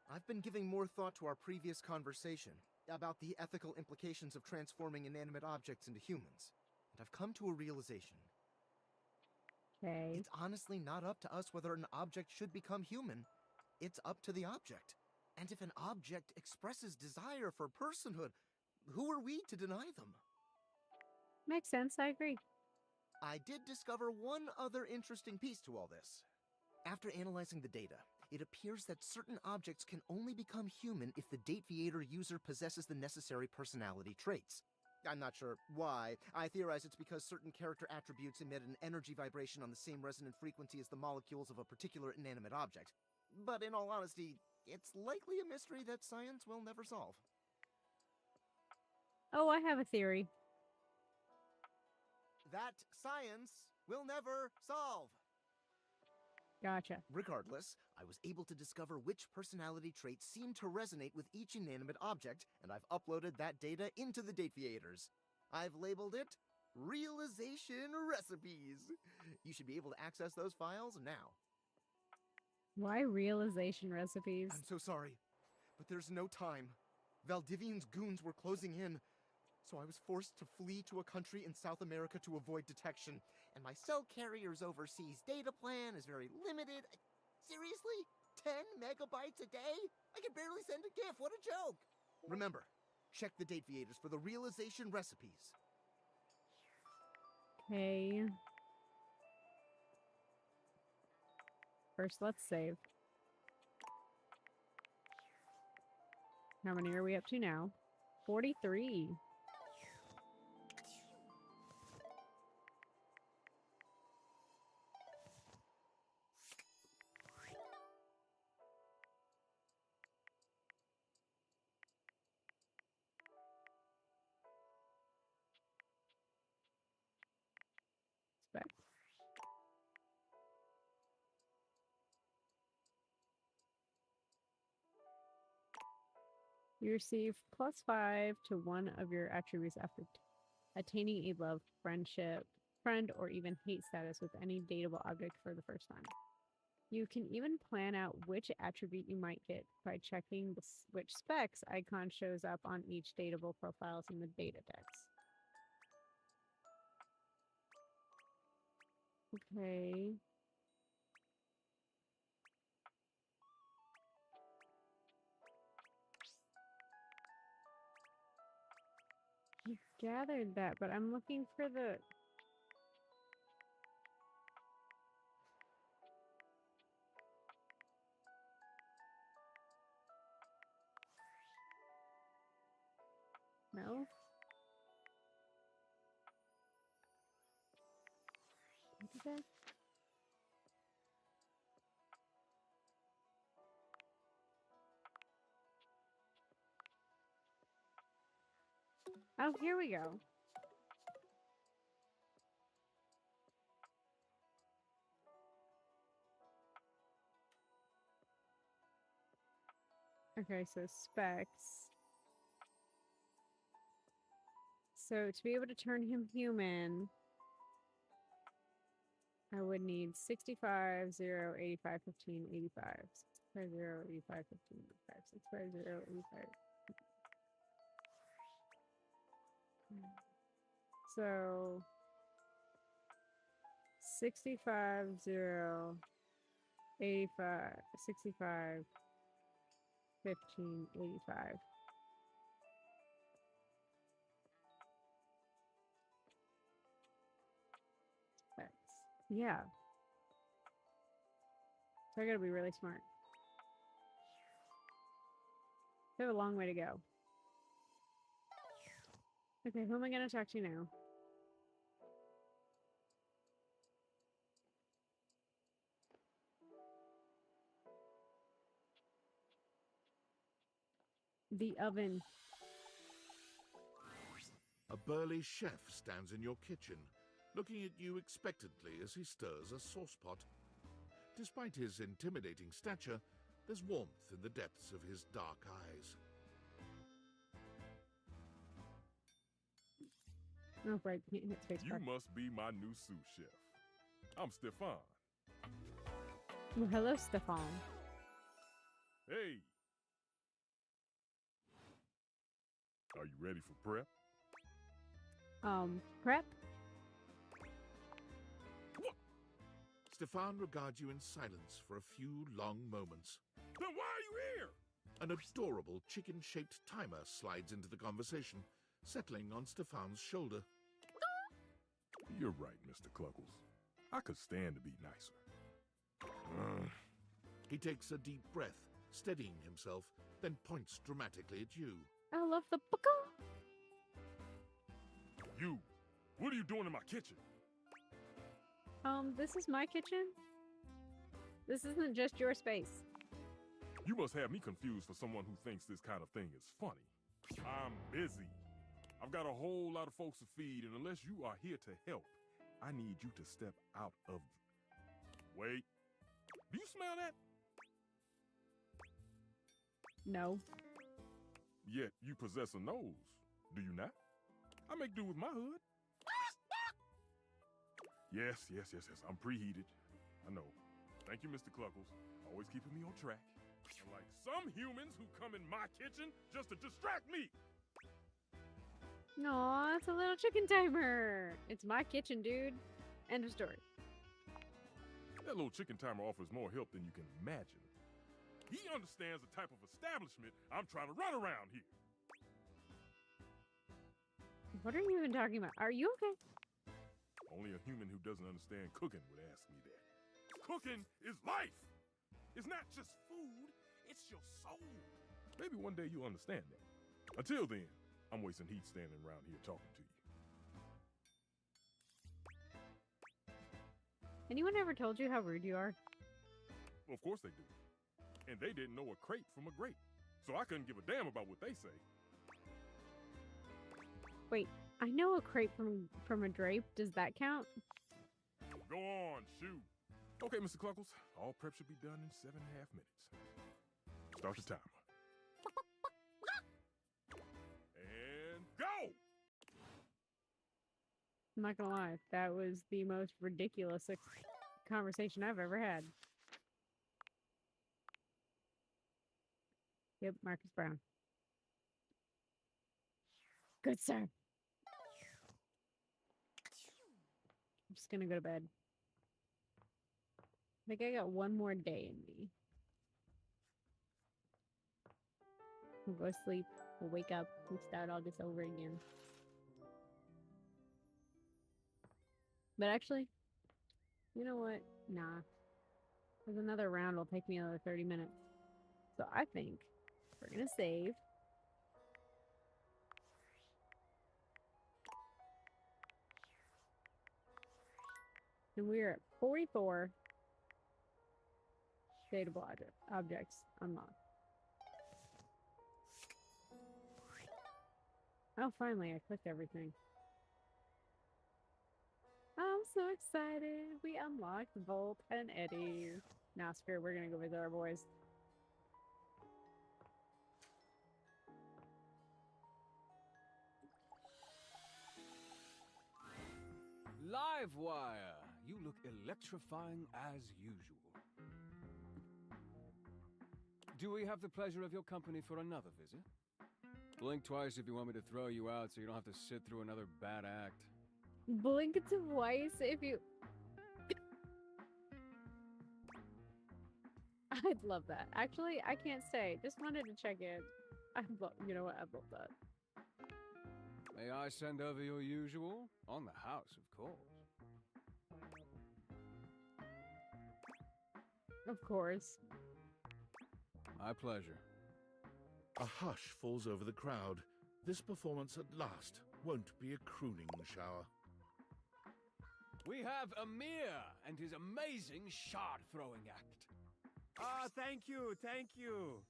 I've been giving more thought to our previous conversation about the ethical implications of transforming inanimate objects into humans, and I've come to a realization. Okay. It's honestly not up to us whether an object should become human. It's up to the object. And if an object expresses desire for personhood, who are we to deny them? Makes sense, I agree. I did discover one other interesting piece to all this. After analyzing the data, it appears that certain objects can only become human if the Dateviator user possesses the necessary personality traits. I'm not sure why. I theorize it's because certain character attributes emit an energy vibration on the same resonant frequency as the molecules of a particular inanimate object. But in all honesty, it's likely a mystery that science will never solve. Oh, I have a theory. That science will never solve. Gotcha. Regardless, I was able to discover which personality traits seem to resonate with each inanimate object, and I've uploaded that data into the Dateviators. I've labeled it Realization Recipes. You should be able to access those files now. Why realization recipes? I'm so sorry, but there's no time. Valdivian's goons were closing in, so I was forced to flee to a country in South America to avoid detection. And my cell carrier's overseas data plan is very limited. Seriously? 10 megabytes a day? I can barely send a GIF. What a joke! Remember, check the Dateviators for the realization recipes. Okay. First, let's save. How many are we up to now? 43. You receive +5 to one of your attributes after attaining a love, friendship, friend, or even hate status with any dateable object for the first time. You can even plan out which attribute you might get by checking which specs icon shows up on each dateable profiles in the data decks. Okay. You gathered that, but I'm looking for the... No? Okay. Oh, here we go. Okay, so specs. So to be able to turn him human, I would need 65, 0, 85, 15, 85. 65, 0, 85, 15, 85. 65, 0, 85. So 65, 0, 85, 65, 15, 85. Yeah. So I gotta be really smart. I have a long way to go. Okay, who am I gonna talk to now? The oven. A burly chef stands in your kitchen, looking at you expectantly as he stirs a saucepot. Despite his intimidating stature, there's warmth in the depths of his dark eyes. Oh, right. Can't hit space You bar. must be my new sous chef. I'm Stefan. Well, hello, Stefan. Hey. Are you ready for prep? Prep? Stefan regards you in silence for a few long moments. Then why are you here? An adorable chicken-shaped timer slides into the conversation, settling on Stefan's shoulder. You're right, Mr. Cluckles. I could stand to be nicer. He takes a deep breath, steadying himself, then points dramatically at you. I love the book. You, what are you doing in my kitchen? This is my kitchen. This isn't just your space. You must have me confused for someone who thinks this kind of thing is funny. I'm busy. I've got a whole lot of folks to feed, and unless you are here to help, I need you to step out of... Wait. Do you smell that? No. Yet you possess a nose, do you not? I make do with my hood. Yes. I'm preheated. I know. Thank you, Mr. Cluckles. Always keeping me on track. Unlike some humans who come in my kitchen just to distract me. No, it's a little chicken timer. It's my kitchen, dude. End of story. That little chicken timer offers more help than you can imagine. He understands the type of establishment I'm trying to run around here. What are you even talking about? Are you okay? Only a human who doesn't understand cooking would ask me that. Cooking is life! It's not just food, it's your soul. Maybe one day you'll understand that. Until then, I'm wasting heat standing around here talking to you. Anyone ever told you how rude you are? Well, of course they do. And they didn't know a crate from a grape. So I couldn't give a damn about what they say. Wait, I know a crepe from a drape. Does that count? Go on, shoot. Okay, Mr. Cluckles. All prep should be done in 7.5 minutes. Start the timer. I'm not gonna lie, that was the most ridiculous conversation I've ever had. Yep, Marcus Brown. Good sir. I'm just gonna go to bed. I think I got one more day in me. We'll go to sleep. We'll wake up. We'll start all this over again. But actually, you know what? Nah. There's another round. It'll take me another 30 minutes. So I think we're going to save. And we're at 44 dateable objects unlocked. Oh, finally, I clicked everything. I'm so excited. We unlocked Volt and Eddie. Nah, screw it. We're gonna go visit our boys. Livewire! You look electrifying as usual. Do we have the pleasure of your company for another visit? Blink twice if you want me to throw you out so you don't have to sit through another bad act. Blink twice if you... I'd love that. Actually, I can't stay. Just wanted to check in. You know what? I love that. May I send over your usual? On the house, of course. Of course. My pleasure. A hush falls over the crowd. This performance at last won't be a crooning shower. We have Amir and his amazing shard-throwing act. Ah, thank you, thank you.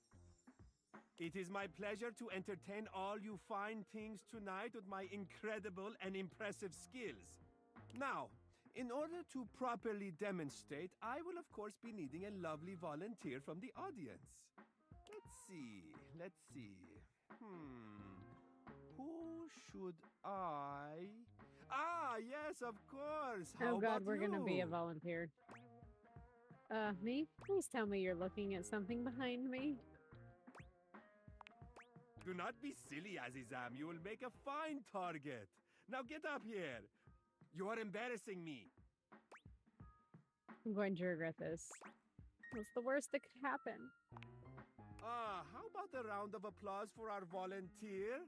It is my pleasure to entertain all you fine things tonight with my incredible and impressive skills. Now, in order to properly demonstrate, I will of course be needing a lovely volunteer from the audience. Let's see. Who should I... Ah, yes, of course. How Oh god, about we're gonna be a you? volunteer. Me? Please tell me you're looking at something behind me. Do not be silly, Azizam. You will make a fine target. Now get up here. You are embarrassing me. I'm going to regret this. What's the worst that could happen? Ah, how about a round of applause for our volunteer?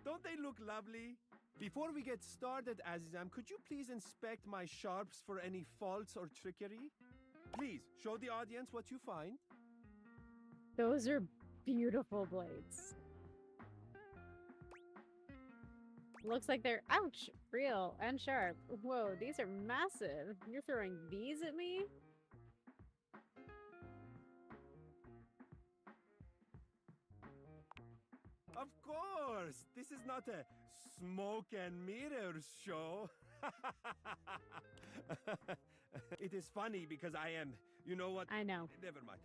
Don't they look lovely? Before we get started, Azizam, could you please inspect my sharps for any faults or trickery? Please, show the audience what you find. Those are beautiful blades. Looks like they're, ouch, real and sharp. Whoa, these are massive. You're throwing these at me? Of course! This is not a smoke and mirrors show. It is funny because I am, you know what? I know. Never mind.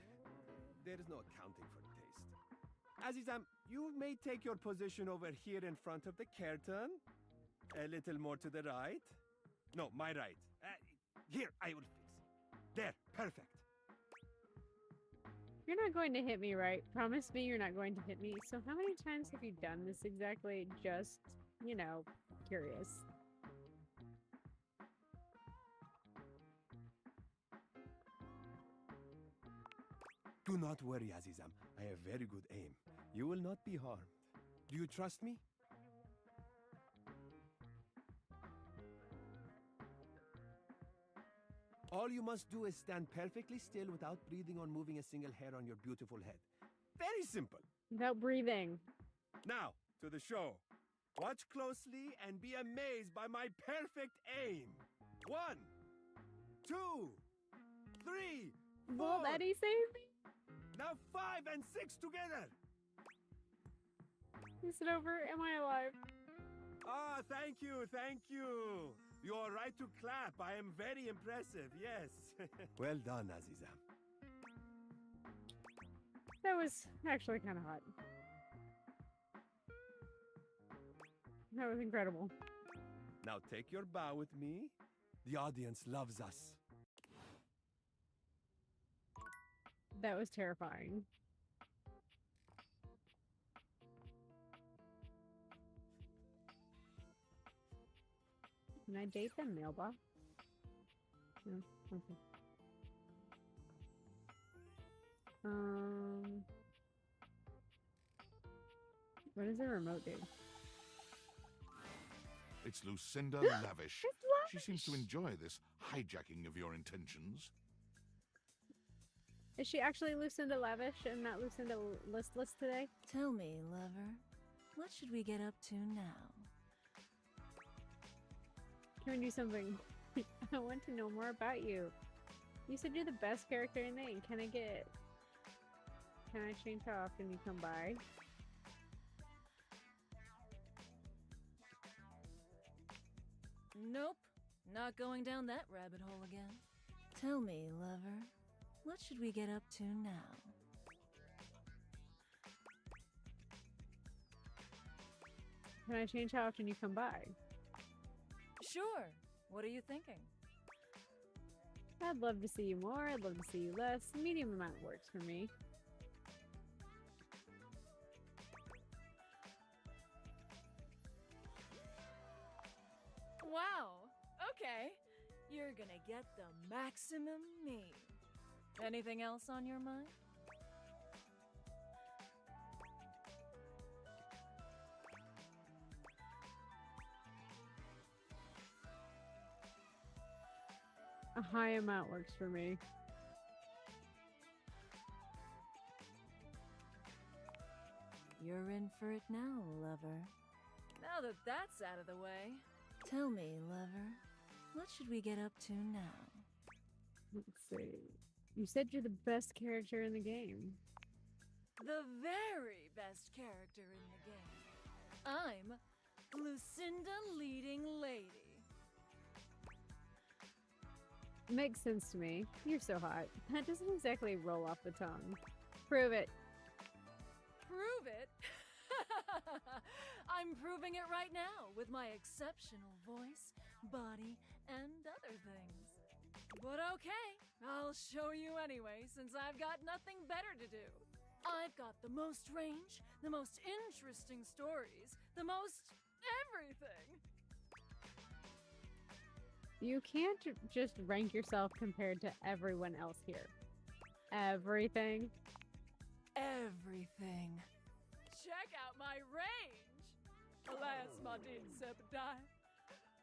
There is no accounting for taste. Azizam, you may take your position over here in front of the curtain. A little more to the right. No, my right. Here, I will fix. There, perfect. You're not going to hit me, right? Promise me you're not going to hit me. So how many times have you done this exactly? Just, you know, curious. Do not worry, Azizam. I have very good aim. You will not be harmed. Do you trust me? All you must do is stand perfectly still without breathing or moving a single hair on your beautiful head. Very simple. Without breathing. Now, to the show. Watch closely and be amazed by my perfect aim. 1, 2, 3, 4. Will Eddie save me? Now 5 and 6 together. Is it over? Am I alive? Ah, thank you, thank you. You are right to clap. I am very impressive, yes. Well done, Azizam. That was actually kind of hot. That was incredible. Now take your bow with me. The audience loves us. That was terrifying. Can I date the mailbox? No. Okay. What does the remote do? It's Lucinda Lavish. She seems to enjoy this hijacking of your intentions. Is she actually Lucinda Lavish and not Lucinda Listless today? Tell me, lover, what should we get up to now? Can we do something? I want to know more about you. You said you're the best character in the game. Can I change how often you come by? Nope, not going down that rabbit hole again. Tell me, lover, what should we get up to now? Can I change how often you come by? Sure. What are you thinking? I'd love to see you more. I'd love to see you less. Medium amount works for me. Wow. Okay. You're gonna get the maximum me. Anything else on your mind? A high amount works for me. You're in for it now, lover. Now that that's out of the way, tell me, lover, what should we get up to now? Let's see. You said you're the best character in the game. The very best character in the game. I'm Lucinda Leading Lady. Makes sense to me. You're so hot. That doesn't exactly roll off the tongue. Prove it. Prove it? I'm proving it right now with my exceptional voice, body, and other things. But okay, I'll show you anyway, since I've got nothing better to do. I've got the most range, the most interesting stories, the most everything. You can't just rank yourself compared to everyone else here. Everything. Everything. Check out my range! Alas, my dear Serpentine,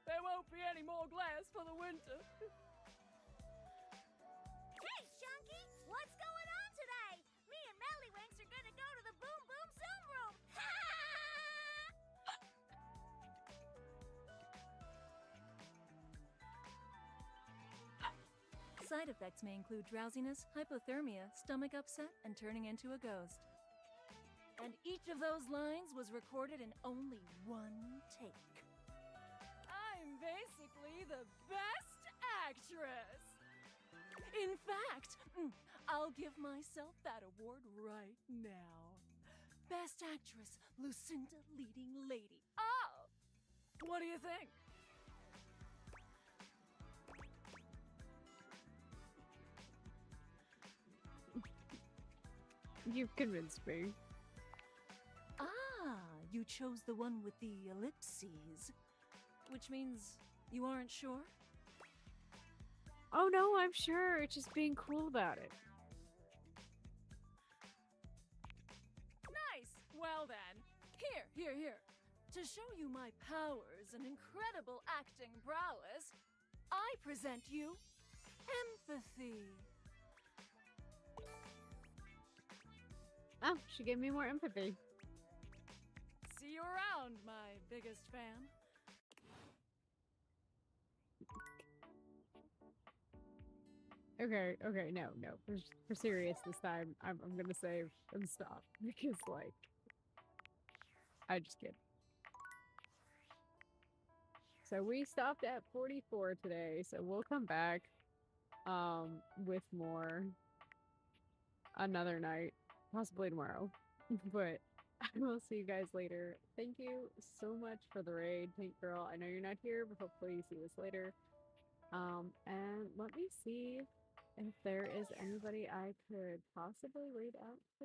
there won't be any more glass for the winter. Hey, Chunky! What's going on today? Me and Mellywinks are gonna go to the Boom Boom Zoom Room! Side effects may include drowsiness, hypothermia, stomach upset, and turning into a ghost. And each of those lines was recorded in only one take. I'm basically the best actress! In fact, I'll give myself that award right now. Best Actress, Lucinda Leading Lady. Oh! What do you think? You've convinced me. Ah, you chose the one with the ellipses. Which means you aren't sure? Oh no, I'm sure. It's just being cool about it. Nice! Well then, here. To show you my powers and incredible acting prowess, I present you empathy. Oh, she gave me more empathy. See you around, my biggest fan. Okay, no. For serious this time, I'm gonna save and stop because, like, I just kidding. So we stopped at 44 today, so we'll come back, with more another night, possibly tomorrow. But I will see you guys later. Thank you so much for the raid, Pink Girl. I know you're not here, but hopefully you see this later. And let me see if there is anybody I could possibly raid out to.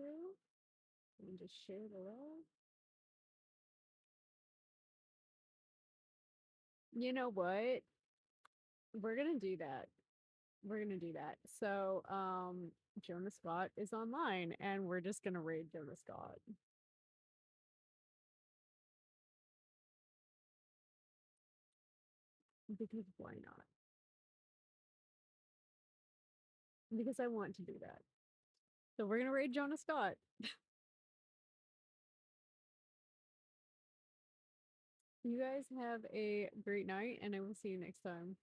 Let me just share the love. You know what? We're gonna do that. We're gonna do that. So, Jonah Scott is online, and we're just gonna raid Jonah Scott. Because why not? Because I want to do that. So we're gonna raid Jonah Scott. You guys have a great night, and I will see you next time.